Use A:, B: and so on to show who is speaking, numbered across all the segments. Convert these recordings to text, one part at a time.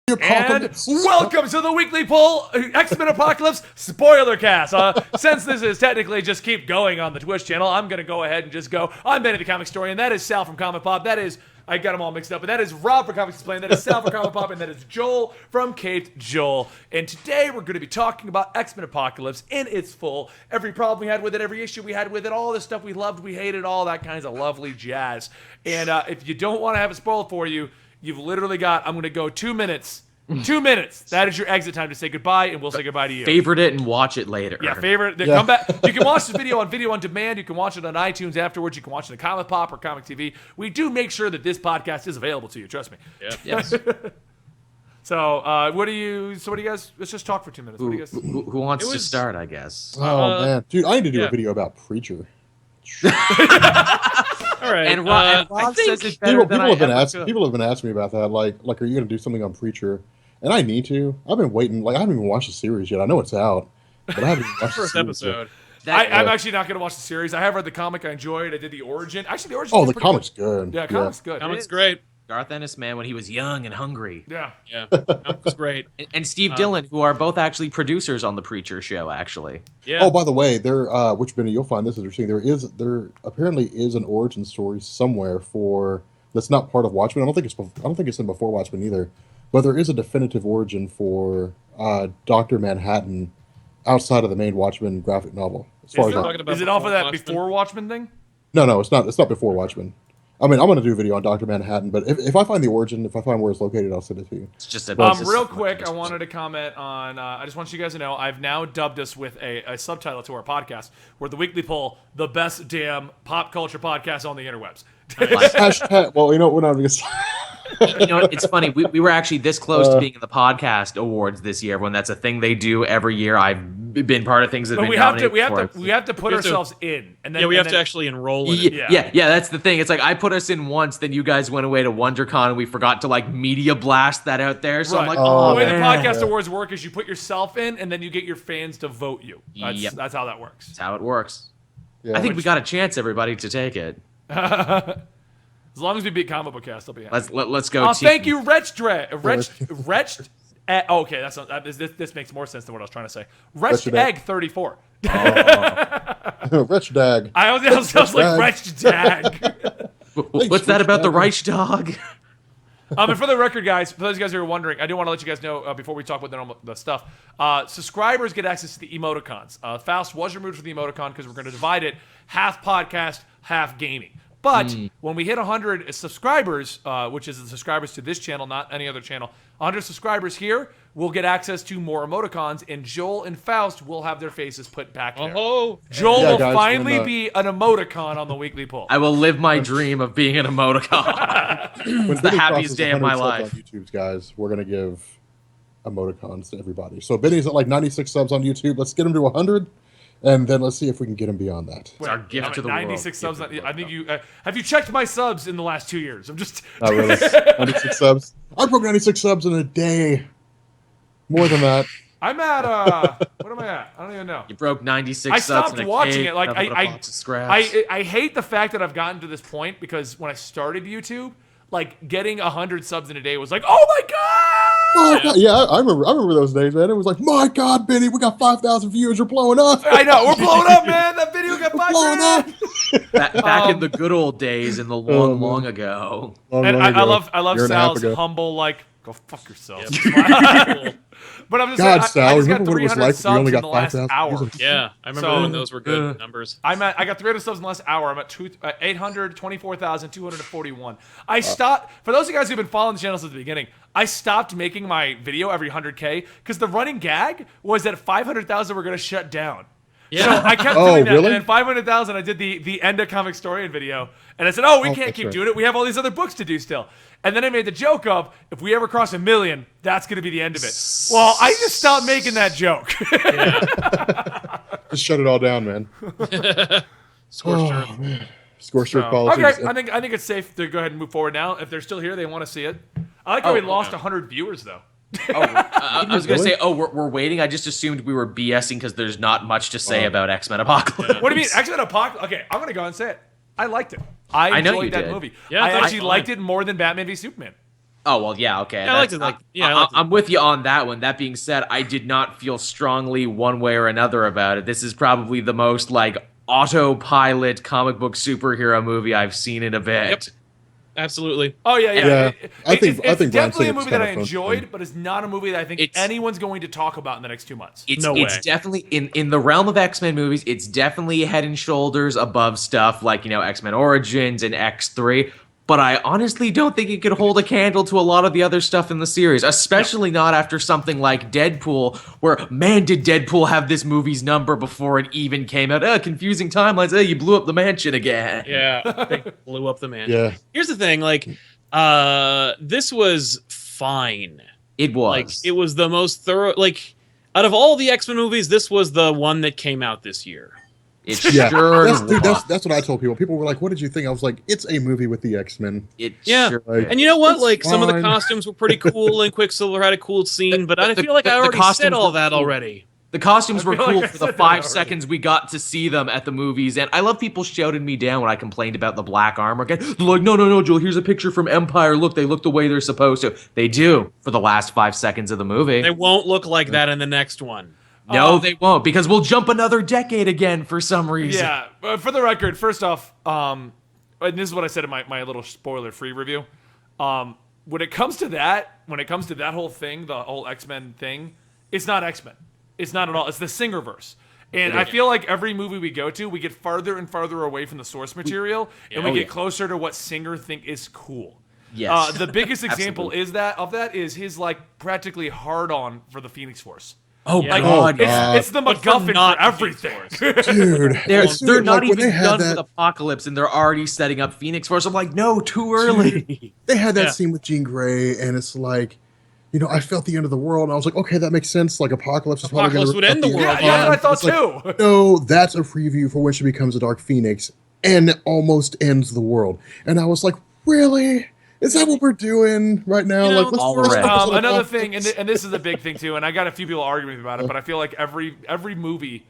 A: And welcome to the weekly poll, X-Men Apocalypse SPOILERCAST. Since this is technically just keep going on the Twitch channel, I'm going to go ahead and just go. I'm Benny the Comicstorian. That is Sal from Comic Pop. That is, I got them all mixed up, but that is Rob from Comics Explained. That is Sal from Comic Pop, and that is Joel from Caped Joel. And today we're going to be talking about X-Men Apocalypse in its full. Every problem we had with it, every issue we had with it, all the stuff we loved, we hated, all that kinds of lovely jazz. And if you don't want to have it spoiled for you, you've literally got, I'm going to go 2 minutes. 2 minutes. That is your exit time to say goodbye, and we'll say goodbye to you.
B: Favorite it and watch it later.
A: Yeah, favorite. Yeah. Come back. You can watch this video on demand. You can watch it on iTunes afterwards. You can watch it on Comic Pop or Comic TV. We do make sure that this podcast is available to you. Trust me.
B: Yeah. Yes.
A: So, what do you guys? Let's just talk for 2 minutes. What do you guys?
B: Who wants to start? I guess.
C: Oh man, dude, I need to do a video about Preacher.
D: All right.
B: And Rob says it better
C: People
B: than
C: have been
B: I ever
C: asking.
B: could.
C: People have been asking me about that. Like, are you going to do something on Preacher? And I need to. I've been waiting. Like, I haven't even watched the series yet. I know it's out, but I haven't even watched the
D: First
C: series
D: episode.
A: I'm actually not going to watch the series. I have read the comic. I enjoyed. I did the origin. Actually, the origin.
C: Oh, the comic's good.
A: Yeah, comic's good.
D: Comic's great.
B: Garth Ennis, man, when he was young and hungry.
A: Yeah.
D: Yeah, comic was great.
B: And Steve Dillon, who are both actually producers on the Preacher show, actually.
D: Yeah.
C: Oh, by the way, which Benny, you'll find this interesting. There apparently is an origin story somewhere for that's not part of Watchmen. I don't think it's in Before Watchmen either. But there is a definitive origin for Dr. Manhattan outside of the main Watchmen graphic novel. As far as
A: Is it off of that Before Watchmen thing?
C: No, it's not. It's not Before Watchmen. I mean, I'm going to do a video on Dr. Manhattan, but if I find the origin, if I find where it's located, I'll send it to you.
B: It's just
A: real quick, I wanted to comment on. I just want you guys to know I've now dubbed us with a subtitle to our podcast. We're the weekly poll, the best damn pop culture podcast on the interwebs.
C: Hashtag. Well, you know, we're not going to.
B: You know, it's funny. We were actually this close to being in the podcast awards this year. When that's a thing they do every year. I've been part of things that.
A: But we have to put ourselves in, and then
D: we have to actually enroll in it.
B: Yeah. That's the thing. It's like I put us in once, then you guys went away to WonderCon, and we forgot to like media blast that out there. So I'm like,
A: the way the podcast awards work is you put yourself in, and then you get your fans to vote you. That's how that works.
B: That's how it works.
C: Yeah.
B: I think we got a chance, everybody, to take it.
A: As long as we beat Comic Book Cast, I'll be happy.
B: Let's go.
A: Thank you, Wretched. Okay, that's not, this makes more sense than what I was trying to say. Wretched Egg 34.
C: Wretched Dag.
A: I was like Wretched Dag.
B: What's that about the Reichstag?
A: And for the record, guys, for those guys who are wondering, I do want to let you guys know before we talk about the stuff. Subscribers get access to the emoticons. Faust was removed from the emoticon because we're going to divide it half podcast, half gaming. But when we hit 100 subscribers, which is the subscribers to this channel, not any other channel, 100 subscribers here, we'll get access to more emoticons, and Joel and Faust will have their faces put back there.
D: Oh,
A: Joel will finally be an emoticon on the weekly poll.
B: I will live my dream of being an emoticon. It's the happiest day of my life.
C: On YouTube, guys, we're gonna give emoticons to everybody. So Benny's at like 96 subs on YouTube. Let's get him to 100. And then let's see if we can get him beyond that.
B: It's our gift to the
A: 96
B: world.
A: subs. I think you have you checked my subs in the last 2 years? I'm just.
C: Not really. 96 subs. I broke 96 subs in a day. More than that.
A: I'm at what am I at? I don't even know.
B: You broke 96
A: I
B: subs.
A: stopped watching it. Like
B: I
A: hate the fact that I've gotten to this point because when I started YouTube, like getting 100 subs in a day was like, oh my god.
C: Oh, God. Yeah, I remember those days, man. It was like, my God, Benny, we got 5,000 viewers. We're blowing up.
A: I know, we're blowing up, man. That video got 5,000.
B: Back in the good old days, in the long ago.
A: I love Sal's humble, like, go fuck yourself. Yep. But I'm just
C: God,
A: saying,
C: Sal,
A: I just
C: remember
A: got
C: what it was
A: 300
C: like when you only
A: subs in
C: got
A: the last
C: 5,000
A: hour.
D: Yeah, I remember when those were good numbers.
A: I got 300 subs in the last hour. I'm at 824,241. I stopped. For those of you guys who've been following the channel since the beginning, I stopped making my video every 100K because the running gag was that 500,000 were going to shut down.
D: Yeah.
A: So I kept doing that,
C: really?
A: and then 500,000, I did the end of Comicstorian video, and I said, we can't keep doing it. We have all these other books to do still. And then I made the joke of, if we ever cross 1 million, that's going to be the end of it. Well, I just stopped making that joke.
C: Just shut it all down, man.
D: Scorched earth.
C: Man. Scorched earth politics.
A: Okay, I think it's safe to go ahead and move forward now. If they're still here, they want to see it. I like how we lost 100 viewers, though.
B: I was going to say, we're waiting. I just assumed we were BSing because there's not much to say about X-Men Apocalypse.
A: What do you mean? X-Men Apocalypse? Okay, I'm going to go and say it. I liked it. I
B: know
A: enjoyed
B: you
A: that
B: did.
A: movie.
D: Yeah,
A: I actually
D: fine.
A: liked it more than Batman v Superman.
B: Oh well, yeah, okay.
D: I liked it.
B: I'm with you on that one. That being said, I did not feel strongly one way or another about it. This is probably the most like autopilot comic book superhero movie I've seen in a bit.
D: Yep. Absolutely.
A: Oh yeah.
C: Yeah, I think
A: it's
C: Brian
A: definitely
C: said
A: a
C: it's
A: movie that
C: kinda
A: I
C: fun.
A: enjoyed, but it's not a movie that I think anyone's going to talk about in the next 2 months.
B: It's
D: No way.
B: definitely in the realm of X-Men movies. It's definitely head and shoulders above stuff like X-Men Origins and X3. But I honestly don't think it could hold a candle to a lot of the other stuff in the series, especially not after something like Deadpool, where, man, did Deadpool have this movie's number before it even came out. Confusing timelines. You blew up the mansion again.
D: Yeah, they blew up the man.
C: Yeah.
D: Here's the thing, like, this was fine.
B: It was.
D: Like, it was the most thorough. Like, out of all the X-Men movies, this was the one that came out this year.
B: It
C: Yeah,
B: sure
C: that's what I told people. People were like, "What did you think?" I was like, "It's a movie with the X-Men."
D: Yeah.
B: Sure
C: Like,
D: And you know what?
C: It's
D: Like, some of the
C: fine.
D: costumes were pretty cool, and Quicksilver had a cool scene, but I feel like I already said all that already.
B: The costumes were
A: I feel
B: cool
A: like I
B: for the
A: said that
B: 5
A: already.
B: seconds we got to see them at the movies, and I love people shouting me down when I complained about the black armor. They're like, no, Joel, here's a picture from Empire. Look, they look the way they're supposed to. They do for the last 5 seconds of the movie.
D: They won't look like that in the next one.
B: No, they won't, because we'll jump another decade again for some reason.
A: Yeah, for the record, first off, and this is what I said in my little spoiler-free review. When it comes to that whole thing, the whole X-Men thing, it's not X-Men. It's not at all. It's the Singerverse. And I feel like every movie we go to, we get farther and farther away from the source material, and we get closer to what Singer think is cool.
B: Yes.
A: The biggest example is his like practically hard-on for the Phoenix Force.
B: Oh,
D: Yeah.
B: God.
A: It's the
D: But for
A: MacGuffin
D: not
A: for everything.
C: Dude,
B: They're not
C: like, when
B: even
C: they had
B: done
C: that,
B: with Apocalypse, and they're already setting up Phoenix Force. I'm like, no, too early.
C: They had that
D: Yeah.
C: scene with Jean Grey, and it's like, I felt the end of the world, and I was like, okay, that makes sense. Like, Apocalypse is probably
D: Apocalypse
C: gonna
D: would end the world.
A: yeah, that's what I thought
C: It's like,
A: too.
C: no, that's a preview for when she becomes a Dark Phoenix and almost ends the world. And I was like, really? Is that what we're doing right now?
D: You know,
C: Like, what's
B: all
C: the first
B: right.
C: episode of
A: Another
C: Apocalypse?
A: thing, and this is a big thing too, and I got a few people arguing about it, but I feel like every movie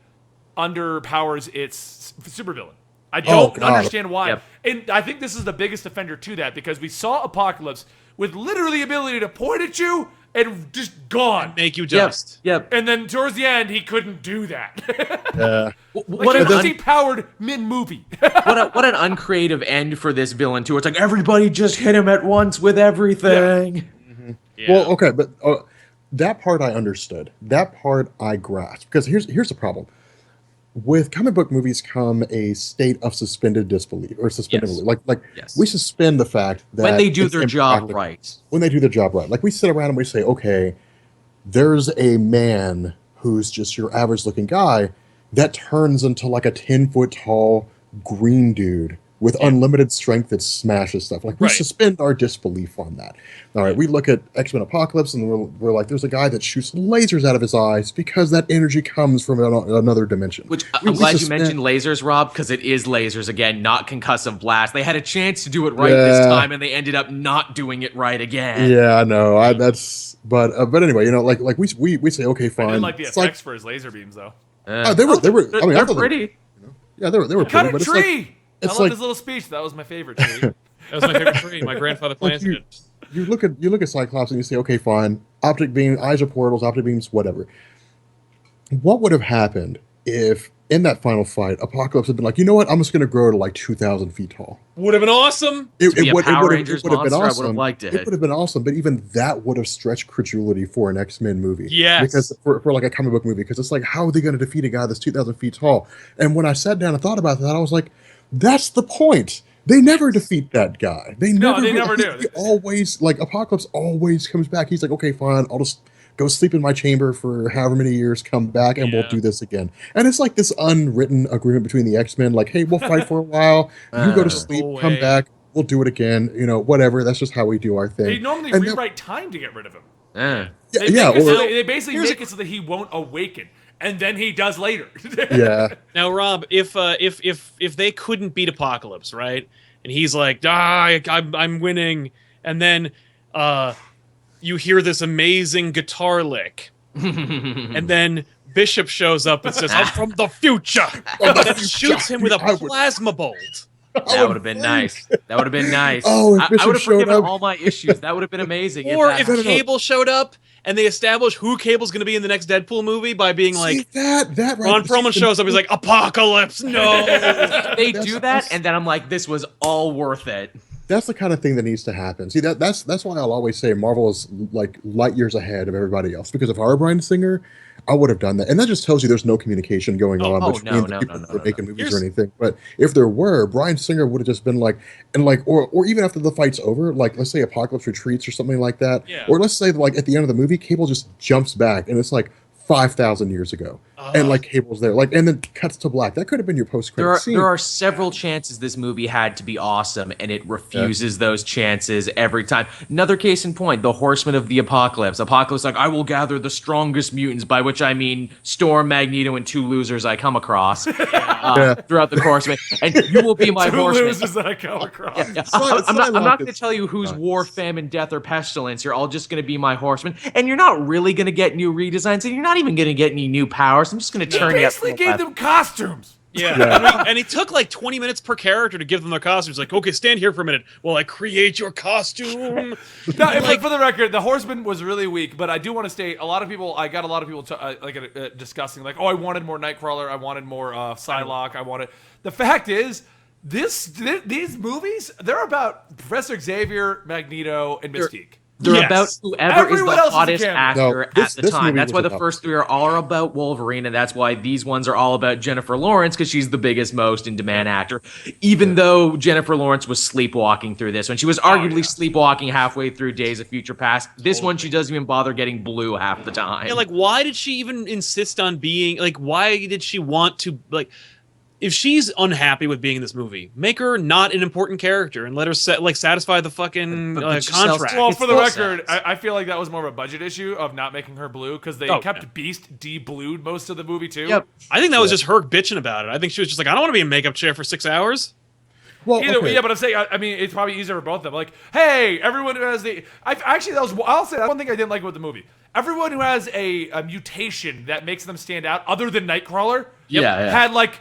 A: underpowers its supervillain. I don't
C: God.
A: understand why.
B: Yep.
A: And I think this is the biggest offender to that, because we saw Apocalypse with literally the ability to point at you and just gone.
D: Make you just.
B: Yep.
A: And then towards the end, he couldn't do that.
C: Yeah.
B: What
A: he
B: an
A: was depowered mid-movie.
B: what an uncreative end for this villain too. It's like everybody just hit him at once with everything.
D: Yeah.
C: Well, okay, but that part I understood. That part I grasped. Because here's the problem. With comic book movies come a state of suspended disbelief or suspended
B: Yes.
C: belief. Like
B: Yes.
C: we suspend the fact that
B: When they do
C: it's
B: their job
C: impractical.
B: right.
C: When they do their job right. Like we sit around and we say, okay, there's a man who's just your average looking guy that turns into like a 10-foot tall green dude with unlimited strength that smashes stuff. Like we
D: Right.
C: suspend our disbelief on that. All right, we look at X-Men Apocalypse and we're like, there's a guy that shoots lasers out of his eyes because that energy comes from another dimension.
B: Which
C: We
B: I'm glad you
C: suspend-
B: mentioned lasers, Rob, because it is lasers again, not concussive blast. They had a chance to do it right this
C: Yeah.
B: time, and they ended up not doing it right again.
C: Yeah, I know. But anyway, like we say, okay,
A: I
C: fine.
A: didn't like the
C: It's
A: effects for his laser beams, though.
C: they were. I mean, I
B: they're
C: thought
B: pretty.
C: Yeah, they were
A: Cut
C: pretty.
A: a
C: But
A: tree! I
C: it's
A: love
C: like-
A: his little speech. That was my favorite tree.
D: That was my favorite tree. My grandfather
C: Like
D: planted it.
C: you look at Cyclops and you say, okay, fine, optic beam, eyes are portals, optic beams, whatever. What would have happened if in that final fight, Apocalypse had been like, you know what, I'm just going to grow to like 2,000 feet tall.
D: Would have been awesome.
B: To be a Power
C: would've-
B: Rangers
C: would've been
B: monster, I would've
C: awesome.
B: liked it.
C: It would have been awesome, but even that would have stretched credulity for an X-Men movie.
D: Yes.
C: Because for like a comic book movie, because it's like, how are they going to defeat a guy that's 2,000 feet tall? And when I sat down and thought about that, I was like, that's the point. They never defeat that guy. They never
A: do.
C: He always, like, Apocalypse always comes back. He's like, okay, fine, I'll just go sleep in my chamber for however many years, come back, and we'll
D: Yeah.
C: do this again. And it's like this unwritten agreement between the X-Men, like, hey, we'll fight for a while. You go to sleep,
D: Go
C: come
D: away.
C: back, we'll do it again. Whatever. That's just how we do our thing.
A: They normally
C: And then-
A: rewrite time to get rid of him.
B: Eh.
A: They,
C: yeah,
A: make it so
C: or-
A: they basically make it so that he won't awaken, and then he does later.
C: yeah.
D: Now, Rob, if they couldn't beat Apocalypse, right, and he's like, I'm winning, and then you hear this amazing guitar lick, and then Bishop shows up and says, "I'm from the future," and then shoots him with a
C: I would-
D: plasma bolt.
B: That would have been nice. That would have been nice.
C: Oh, if
B: I
C: Bishop
B: would have
C: showed
B: forgiven
C: up.
B: all my issues. That would have been amazing.
D: Or
B: that
D: if
B: happened.
D: Cable showed up and they establish who Cable's going to be in the next Deadpool movie by being
C: See,
D: like,
C: that right.
D: Ron Perlman shows up, he's like, Apocalypse, no!
B: they do that, and then I'm like, this was all worth it.
C: That's the kind of thing that needs to happen. See, that's why I'll always say Marvel is like light years ahead of everybody else. Because if I were Bryan Singer, I would have done that, and that just tells you there's no communication going on between the people who are making movies or anything. But if there were, Bryan Singer would have just been like, or even after the fight's over, like let's say Apocalypse retreats or something like that,
D: Yeah.
C: or let's say like at the end of the movie, Cable just jumps back and it's like 5,000 years ago, and like Cable's there, like, and then cuts to black. That could have been your post-credit scene.
B: There are several chances this movie had to be awesome, and it refuses those chances every time. Another case in point, the Horsemen of the Apocalypse. Apocalypse, like, I will gather the strongest mutants, by which I mean Storm, Magneto, and 2 losers I come across throughout the course of it. And you will be my
A: 2
B: horsemen.
A: losers that I come across.
B: I'm not going to tell you who's war, famine, death, or pestilence. You're all just going to be my horsemen, and you're not really going to get new redesigns, and you're not even going to get any new powers. I'm just going to turn you up.
A: Basically gave them costumes.
D: Yeah. And he took like 20 minutes per character to give them their costumes. Like, okay, stand here for a minute while I create your costume.
A: No, like, for the record, the Horseman was really weak, but I do want to state I got a lot of people discussing, like, oh, I wanted more Nightcrawler, I wanted more Psylocke, The fact is, these movies, they're about Professor Xavier, Magneto, and Mystique.
B: They're about whoever is
A: Everyone
B: the
A: else is a
B: hottest
A: cameo.
B: actor
C: No,
B: at the time.
C: movie
B: That's why
C: was
B: the
C: about-
B: first 3 are all about Wolverine, and that's why these ones are all about Jennifer Lawrence, because she's the biggest, most in-demand actor. Even though Jennifer Lawrence was sleepwalking through this one. She was arguably sleepwalking halfway through Days of Future Past. This one, she doesn't even bother getting blue half the time.
D: Yeah, like, why did she even insist on being, like, why did she want to, like, if she's unhappy with being in this movie, make her not an important character and let her satisfy the fucking
B: But she sells-
D: contract.
A: Well,
B: It's
A: for the
B: well
A: record,
B: said.
A: I feel like that was more of a budget issue of not making her blue, because they kept Beast de-blued most of the movie, too.
B: Yep.
D: I think that was just her bitching about it. I think she was just like, I don't want to be in a makeup chair for 6 hours.
C: Well,
A: Either way,
C: okay.
A: yeah, but I'm saying, I mean, it's probably easier for both of them. Like, hey, everyone who has I'll say that's one thing I didn't like about the movie. Everyone who has a mutation that makes them stand out, other than Nightcrawler, had like,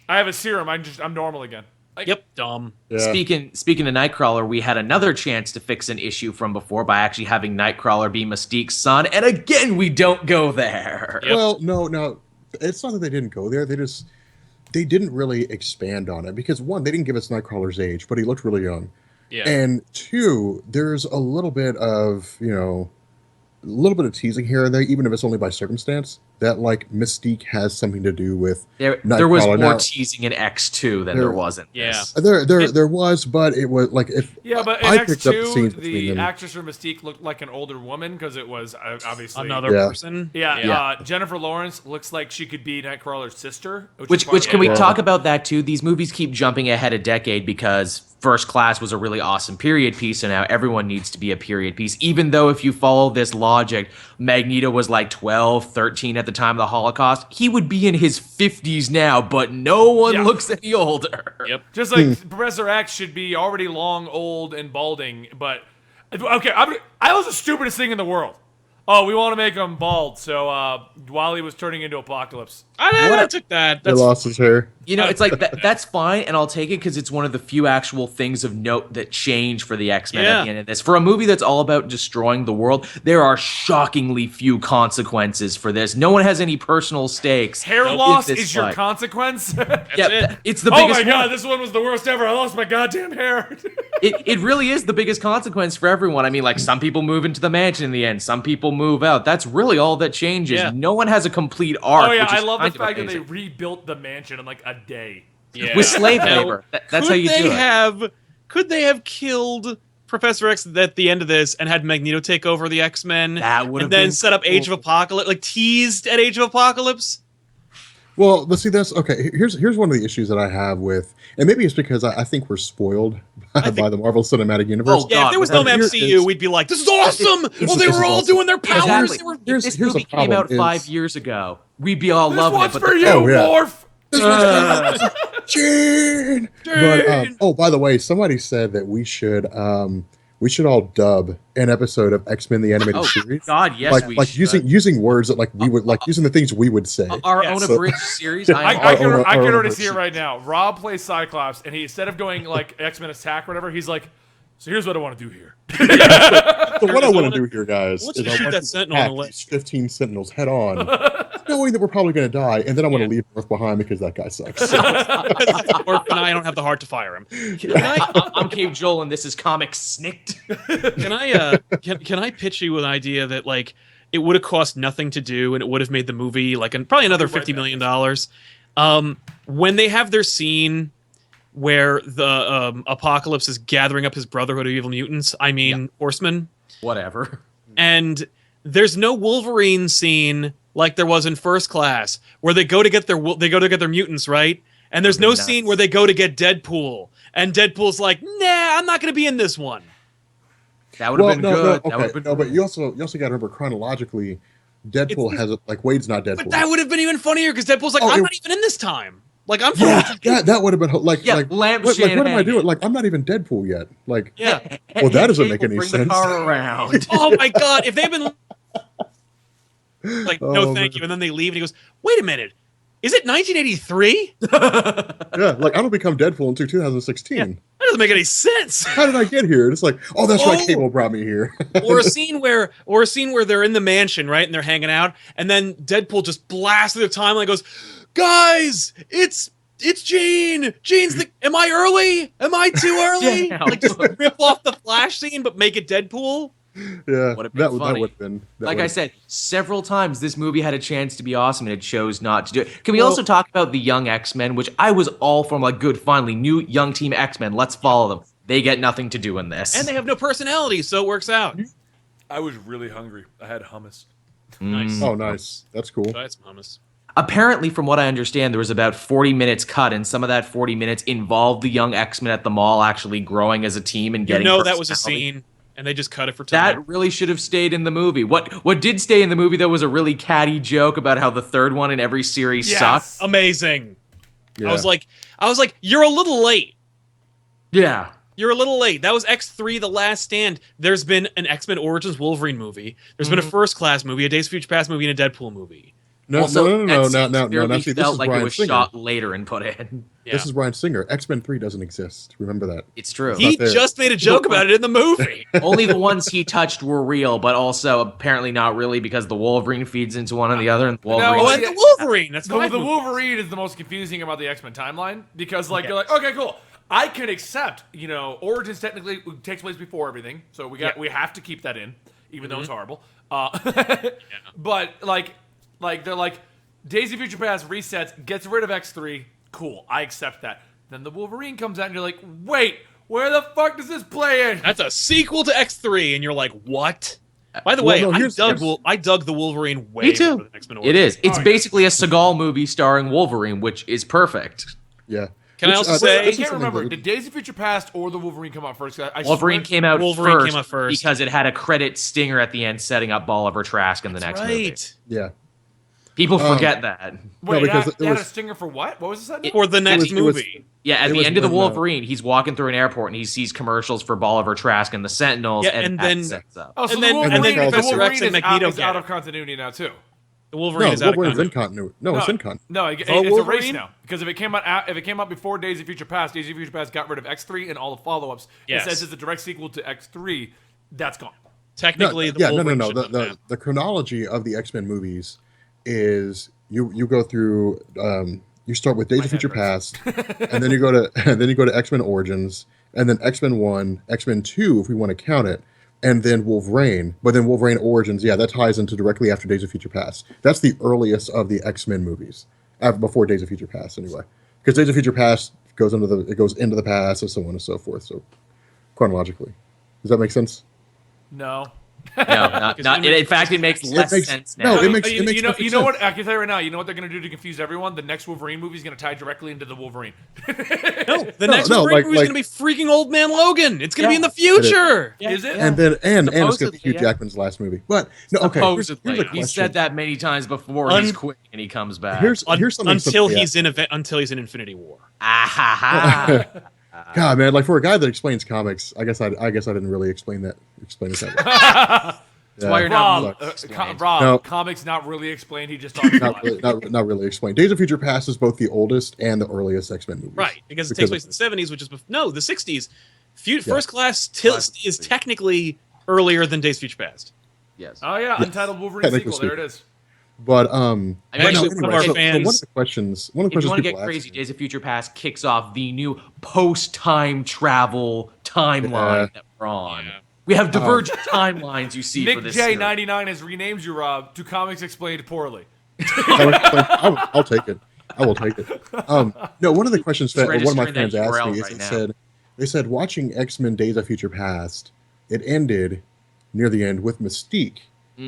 A: I have a serum, I'm normal again. Like,
D: Yep, dumb.
C: Yeah.
B: Speaking of Nightcrawler, we had another chance to fix an issue from before by actually having Nightcrawler be Mystique's son, and again, we don't go there.
D: Yep.
C: Well, no, it's not that they didn't go there. They didn't really expand on it because, one, they didn't give us Nightcrawler's age, but he looked really young.
D: Yeah.
C: And 2, there's a little bit of, teasing here and there, even if it's only by circumstance, that like Mystique has something to do with
B: There was
C: Nightcrawler.
B: more
C: Now,
B: teasing in X2 than there was in this.
C: there was, but it was like if
A: but in
C: I picked up the
A: X2,
C: scenes between
A: the
C: them.
A: actress for Mystique looked like an older woman, because it was obviously
D: Another person.
A: Jennifer Lawrence looks like she could be Nightcrawler's sister.
B: Which can we talk about that too? These movies keep jumping ahead a decade because First Class was a really awesome period piece, so now everyone needs to be a period piece. Even though if you follow this logic, Magneto was like 12, 13 at the time of the Holocaust, he would be in his 50s now, but no one looks any older.
D: Yep.
A: Just like Professor X should be already long, old, and balding, but okay, I was the stupidest thing in the world. Oh, we want to make him bald, so Wally was turning into Apocalypse.
D: I took that.
C: They lost his hair.
B: You know, it's like that's fine, and I'll take it because it's one of the few actual things of note that change for the X-Men at the end of this. For a movie that's all about destroying the world, there are shockingly few consequences for this. No one has any personal stakes.
A: Hair
B: in
A: loss
B: this
A: is your
B: fight.
A: consequence?
B: Yeah, it's the
A: Oh
B: biggest.
A: my god, this one was the worst ever. I lost my goddamn hair.
B: It really is the biggest consequence for everyone. I mean, like, some people move into the mansion in the end, some people move out. That's really all that changes.
D: Yeah.
B: No one has a complete arc.
A: Oh yeah,
B: which
A: I
B: is
A: love the
B: kind of
A: fact that they
B: amazing.
A: rebuilt the mansion in like a day.
D: Yeah.
B: With slave
D: Now,
B: labor. That's how you do it.
D: Could they have killed Professor X at the end of this and had Magneto take over the X-Men?
B: That would have
D: and then
B: been
D: set up Age of Apocalypse, like teased at Age of Apocalypse?
C: Well, let's see. That's okay. Here's one of the issues that I have with, and maybe it's because I think we're spoiled by the Marvel Cinematic Universe.
B: Oh,
D: Yeah,
B: God,
D: if there was
B: but
D: no
C: here
D: MCU,
C: is-
D: we'd be like, this is awesome!
C: This
D: They
C: is
D: were all
C: awesome.
D: doing their powers!
B: Exactly.
D: They were...
C: Here's-
B: This
C: here's
B: movie
C: the problem
B: came out
C: is-
B: 5 years ago. We'd be all
A: This
B: loving
A: one's
B: it.
A: for you,
C: Oh, yeah.
A: Morph.
C: Gene! But by the way, somebody said that we should we should all dub an episode of X-Men the Animated Series.
B: God, yes,
C: like
B: we
C: like
B: should.
C: using words that like we would like using the things we would say.
B: Our
D: Yeah,
B: own
C: so-
B: abridged series.
A: I can
C: Our own
A: already see it
C: version.
A: right now. Rob plays Cyclops, and he instead of going like X-Men Attack or whatever, he's like, "So here's what I want to do here."
C: So what I want
D: wanna-
C: to do here, guys,
D: let's
C: is
D: just
C: I
D: shoot
C: want
D: that
C: to
D: Sentinel on
C: attack
D: the left.
C: these 15 Sentinels head on, knowing that we're probably going to die, and then I want to leave Earth behind because that guy sucks.
D: Orphan, I don't have the heart to fire him.
B: I'm Cave Joel, and this is Comic Snicked.
D: Can I pitch you an idea that like it would have cost nothing to do and it would have made the movie like probably another $50 million. When they have their scene where the Apocalypse is gathering up his Brotherhood of Evil Mutants, Horsemen,
B: Whatever.
D: and there's no Wolverine scene like there was in First Class where they go to get their mutants, right? And there's no
B: Nuts.
D: scene where they go to get Deadpool, and Deadpool's like, "Nah, I'm not going to be in this one."
B: That would have been good. That
C: okay,
B: would've been
C: no, but you also got to remember chronologically, Deadpool has like Wade's not Deadpool.
D: But that would have been even funnier because Deadpool's like,
C: Oh,
D: "I'm
C: it-
D: not even in this time." Like I'm
C: that would have been like
B: Yeah,
C: like
B: Lamp
C: what am I
B: Shanahan.
C: doing? Like I'm not even Deadpool yet. Like
D: yeah.
C: Well, that doesn't
B: Hey,
C: make
B: we'll
C: any
B: bring
C: sense.
B: the car around.
D: Oh my god! If they've been like, "No,
C: Oh,
D: thank
C: man.
D: you," and then they leave, and he goes, "Wait a minute, is it 1983?
C: yeah, like I don't become Deadpool until 2016.
D: That doesn't make any sense."
C: How did I get here? And it's like, oh, that's why
D: Oh.
C: Cable brought me here.
D: or a scene where they're in the mansion, right, and they're hanging out, and then Deadpool just blasts through the timeline and goes, "Guys, it's Gene. Gene's the. Am I early? Am I too early?"
B: Yeah.
D: Like just rip off the Flash scene, but make it Deadpool.
C: Yeah,
B: Would've been
C: that
B: funny.
C: would have been.
B: Like I said, several times this movie had a chance to be awesome and it chose not to do it. Can we also talk about the young X-Men, which I was all for? I'm like, good, finally, new young team X-Men. Let's follow them. They get nothing to do in this.
D: And they have no personality, so it works out.
A: I was really hungry. I had hummus.
D: Nice.
C: Oh, nice. That's cool.
D: That's hummus.
B: Apparently, from what I understand, there was about 40 minutes cut, and some of that 40 minutes involved the young X-Men at the mall actually growing as a team and
D: You
B: getting
D: know that was a
B: personality.
D: scene, and they just cut it for time.
B: That really should have stayed in the movie. What did stay in the movie, though, was a really catty joke about how the third one in every series
A: Yes.
B: sucks.
D: Amazing.
C: Yeah.
D: I was like, you're a little late.
B: Yeah.
D: You're a little late. That was X3, The Last Stand. There's been an X-Men Origins Wolverine movie. There's been a First Class movie, a Days of Future Past movie, and a Deadpool movie.
C: no,
B: Also,
C: no, no, no,
B: that
C: no, no,
B: clearly
C: no. See, this
B: felt
C: is
B: like it
C: Bryan
B: was
C: Singer.
B: shot later and put in.
D: Yeah.
C: This is Bryan Singer. X-Men 3 doesn't exist. Remember that.
B: It's true.
D: He
C: not there.
D: just made a joke about it in the movie.
B: Only the ones he touched were real, but also apparently not really because the Wolverine feeds into one or the other, and the Wolverine.
D: Oh,
A: No,
D: and
A: yeah.
D: the Wolverine. That's
A: The
D: my
A: Wolverine is the most confusing about the X-Men timeline because, like, you're like, okay, cool. I can accept, Origins technically takes place before everything, so we have to keep that in, even though it's horrible. But like they're like, Days of Future Past resets, gets rid of X3, cool, I accept that. Then the Wolverine comes out, and you're like, wait, where the fuck does this play in?
D: That's a sequel to X3, and you're like, what? By the
C: Well,
D: way,
C: no,
D: I dug the Wolverine way
B: Me too.
D: over the X-Men
B: It
D: Origins.
B: is. It's
A: yeah.
B: basically a Seagal movie starring Wolverine, which is perfect.
C: Yeah.
D: Can I also say-
A: I
C: this is
A: can't
C: something
A: remember.
C: that-
A: Did Days of Future Past or the Wolverine come out first?
B: Wolverine came out
D: Wolverine came out first.
B: because it had a credit stinger at the end setting up Bolivar Trask in the next movie.
D: Right.
C: Yeah.
B: People forget that.
A: Wait,
C: No, because
A: it
C: it
A: had a
C: was-
A: stinger for what? What was this? Idea?
D: For the next
C: it was-
D: movie.
B: Yeah, at
C: It
B: the
C: was
B: end of the
C: when,
B: Wolverine, he's walking through an airport and he sees commercials for Bolivar Trask and the Sentinels,
D: Yeah,
B: and
D: and
B: that
D: then-
B: sets up.
A: Oh, so
D: And
A: the
D: then-
A: Wolverine,
C: and then
A: the
C: Professor
A: Wolverine
D: X and
A: is,
D: Magneto
A: out, is
D: get
A: out
D: it.
A: of continuity now too.
D: The Wolverine
C: No,
D: is out of
C: Wolverine's in
D: continuity.
C: continuity. No, it's in continuity.
A: No, it's a
D: Wolverine?
A: race now because if it came out before Days of Future Past, Days of Future Past got rid of X3 and all the follow-ups.
D: Yes.
A: It says it's a direct sequel to X3. That's gone.
D: Technically, the
C: no.
D: Wolverine
C: The,
D: shouldn't have
C: the chronology of the X-Men movies is you go through. You start with Days
A: My
C: of Future
A: head hurts.
C: Past, and then you go to X-Men Origins, and then X-Men 1, X-Men 2, if we want to count it, and then Wolverine. But then Wolverine Origins, yeah, that ties into directly after Days of Future Past. That's the earliest of the X-Men movies, before Days of Future Past, anyway. Because Days of Future Past goes into the past, and so on and so forth. So chronologically, does that make sense?
A: No.
B: No, not in fact, it makes less
C: makes-
B: sense
C: no,
B: now.
C: it makes-
A: you know,
C: perfect
A: you know what?
C: sense.
A: I can tell you right now. You know what they're going to do to confuse everyone? The next Wolverine movie is going to tie directly into the Wolverine.
D: No, the
C: No,
D: next
C: no,
D: Wolverine
C: like-
D: movie is going to be freaking Old Man Logan. It's going to be in the
C: is.
D: future.
A: Is it?
C: And then and it's going to
B: Supposedly,
C: be Hugh
B: yeah.
C: Jackman's last movie. But no, okay. Here's
B: Supposedly,
C: a
B: he
C: question.
B: said that many times before he's quitting and he comes back.
C: Here's something
D: Until
C: simple,
D: he's in Infinity War.
B: Ah ha ha.
C: God, man, like for a guy that explains comics, I guess I didn't really explain it that way.
B: That's why you're not
A: Rob,
B: really explained.
A: Rob,
C: No.
A: comics not really explained. He just talks about it.
C: Not really explained. Days of Future Past is both the oldest and the earliest X-Men movies.
D: Right, because it takes place in the 70s, which is the 60s. First Class is technically earlier than Days of Future Past.
B: Yes.
A: Oh yeah, Untitled Wolverine sequel. There it is.
C: But
D: Actually, one of our fans.
C: one of the questions
B: If you want to
C: people
B: get
C: ask
B: crazy,
C: me-
B: Days of Future Past kicks off the new post-time travel timeline that we're on.
D: Yeah.
B: We have divergent timelines you see for
A: Nick
B: this
A: J
B: series.
A: 99 has renamed you, Rob, to Comics Explained Poorly.
C: I'll take it. I will take it. No, one of the questions that one of my
B: registering
C: fans
B: that
C: asked
B: URL
C: me is
B: right
C: they said watching X-Men Days of Future Past, it ended near the end with Mystique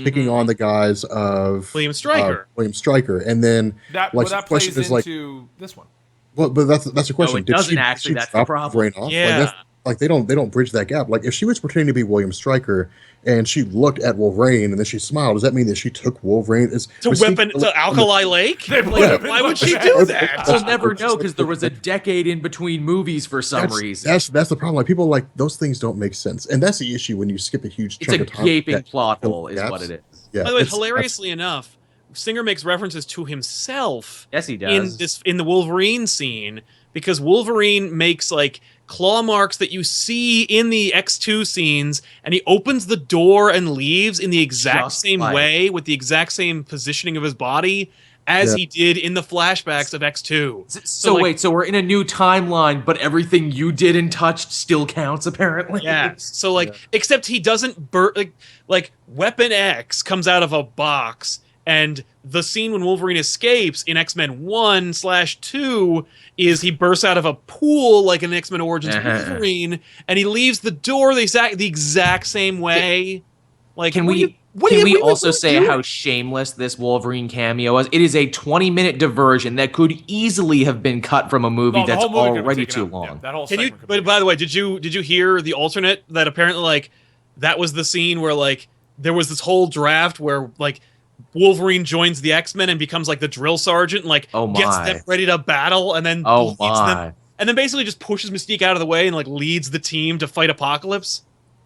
C: taking on the guys of
D: William Stryker.
C: And then
A: That
C: like,
A: that
C: the question
A: plays
C: is like,
A: into this one.
C: well, but that's the question.
B: it doesn't actually, that's the
C: drop
B: problem.
C: Wolverine off?
D: Yeah.
C: Like they don't bridge that gap. Like if she was pretending to be William Stryker and she looked at Wolverine and then she smiled, does that mean that she took Wolverine
D: To Alkali Lake? Why would she do that?
B: We'll never know because there was a decade in between movies for some reason.
C: That's the problem. Like people like those things don't make sense, and that's the issue when you skip a huge
B: It's
C: chunk
B: a
C: of time.
B: gaping
C: that
B: plot
C: fill
B: hole is
C: gaps.
B: what it is.
C: Yeah,
D: By the way,
C: it's-
D: hilariously enough, Singer makes references to himself
B: Yes, he does.
D: in the Wolverine scene because Wolverine makes like claw marks that you see in the X2 scenes, and he opens the door and leaves in the exact
B: Just
D: same
B: like-
D: way with the exact same positioning of his body as
C: Yeah.
D: he did in the flashbacks of X2.
B: So
D: like-
B: wait, so we're in a new timeline, but everything you did and touched still counts, apparently.
D: Yeah. So except he doesn't like Weapon X comes out of a box, and the scene when Wolverine escapes in X-Men 1/2 is he bursts out of a pool like an X-Men Origins Wolverine, and he leaves the door the exact same way. Like,
B: Can
D: what
B: we
D: do you- what do
B: can
D: you-
B: we
D: what
B: also
D: you
B: say
D: do?
B: how shameless this Wolverine cameo was? It is a 20-minute diversion that could easily have been cut from a movie
A: No, the
B: that's
A: whole movie could be
B: already
A: taken
B: too
A: out.
B: long.
A: Yeah, that whole
D: Can you?
A: segment could be
D: But by the way, did you hear the alternate that apparently like that was the scene where like there was this whole draft where like Wolverine joins the X-Men and becomes like the drill sergeant and like
B: Oh
D: gets
B: my.
D: them ready to battle and then
B: Oh
D: leads
B: my.
D: them and then basically just pushes Mystique out of the way and like leads the team to fight Apocalypse.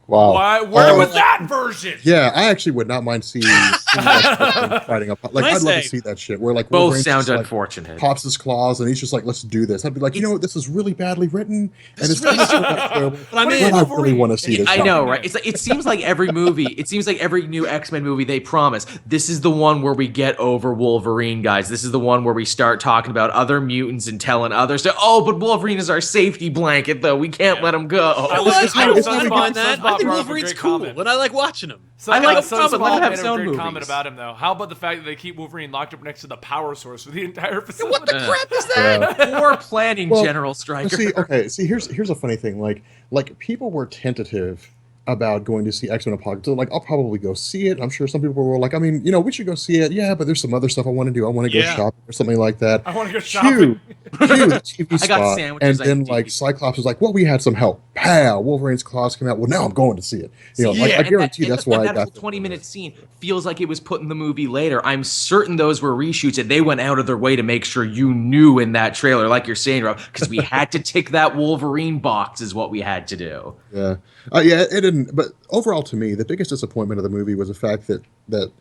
C: Wow.
A: Why? Where
C: Oh,
A: was that version?
C: Yeah, I actually would not mind seeing like, fighting up. Like
D: I
C: I'd love
D: say-
C: to see that shit where like
B: Both
C: Wolverine
B: sound
C: just, like,
B: unfortunate.
C: pops his claws and he's just like, "Let's do this." I'd be like, you know what, this is really badly written and it's really terrible.
D: But I
C: But
D: mean,
C: I really want to see this.
B: I
C: happen.
B: know, right? It's like it seems like every movie, it seems like every new X-Men movie they promise, this is the one where we get over Wolverine, guys. This is the one where we start talking about other mutants and telling others to, oh, but Wolverine is our safety blanket, though. We can't let him go.
D: I
C: it's not-
D: don't
C: it's not
D: mind
A: Sunspot-
D: that.
A: Sunspot
D: I think
A: brought up a
D: Wolverine's
A: great
D: cool,
A: comment.
D: and I like watching him.
B: I like
A: Sunspot
B: Sunspot. Let him have
A: made
B: his
A: a
B: own
A: great
B: movies.
A: comment about him though. How about the fact that they keep Wolverine locked up next to the power source for the entire facility?
D: What the crap is that?
B: Poor planning,
C: Well,
B: General Stryker.
C: See, here's a funny thing. Like people were tentative about going to see X-Men Apocalypse. So, like, I'll probably go see it. I'm sure some people were like, I mean, we should go see it. Yeah, but there's some other stuff I want to do. I want to go
D: Yeah.
C: shopping or something like that.
A: I want to go shopping.
C: Cue the TV
B: I got
C: spot,
B: sandwiches
C: and then
B: I need.
C: like Cyclops was like, "Well, we had some help." Pow! Wolverine's claws come out. Well, now I'm going to see it. I guarantee that's why I
B: that whole
C: got
B: 20-minute scene feels like it was put in the movie later. I'm certain those were reshoots, and they went out of their way to make sure you knew in that trailer, like you're saying, Rob, because we had to tick that Wolverine box is what we had to do.
C: Yeah, it didn't. But overall, to me, the biggest disappointment of the movie was the fact that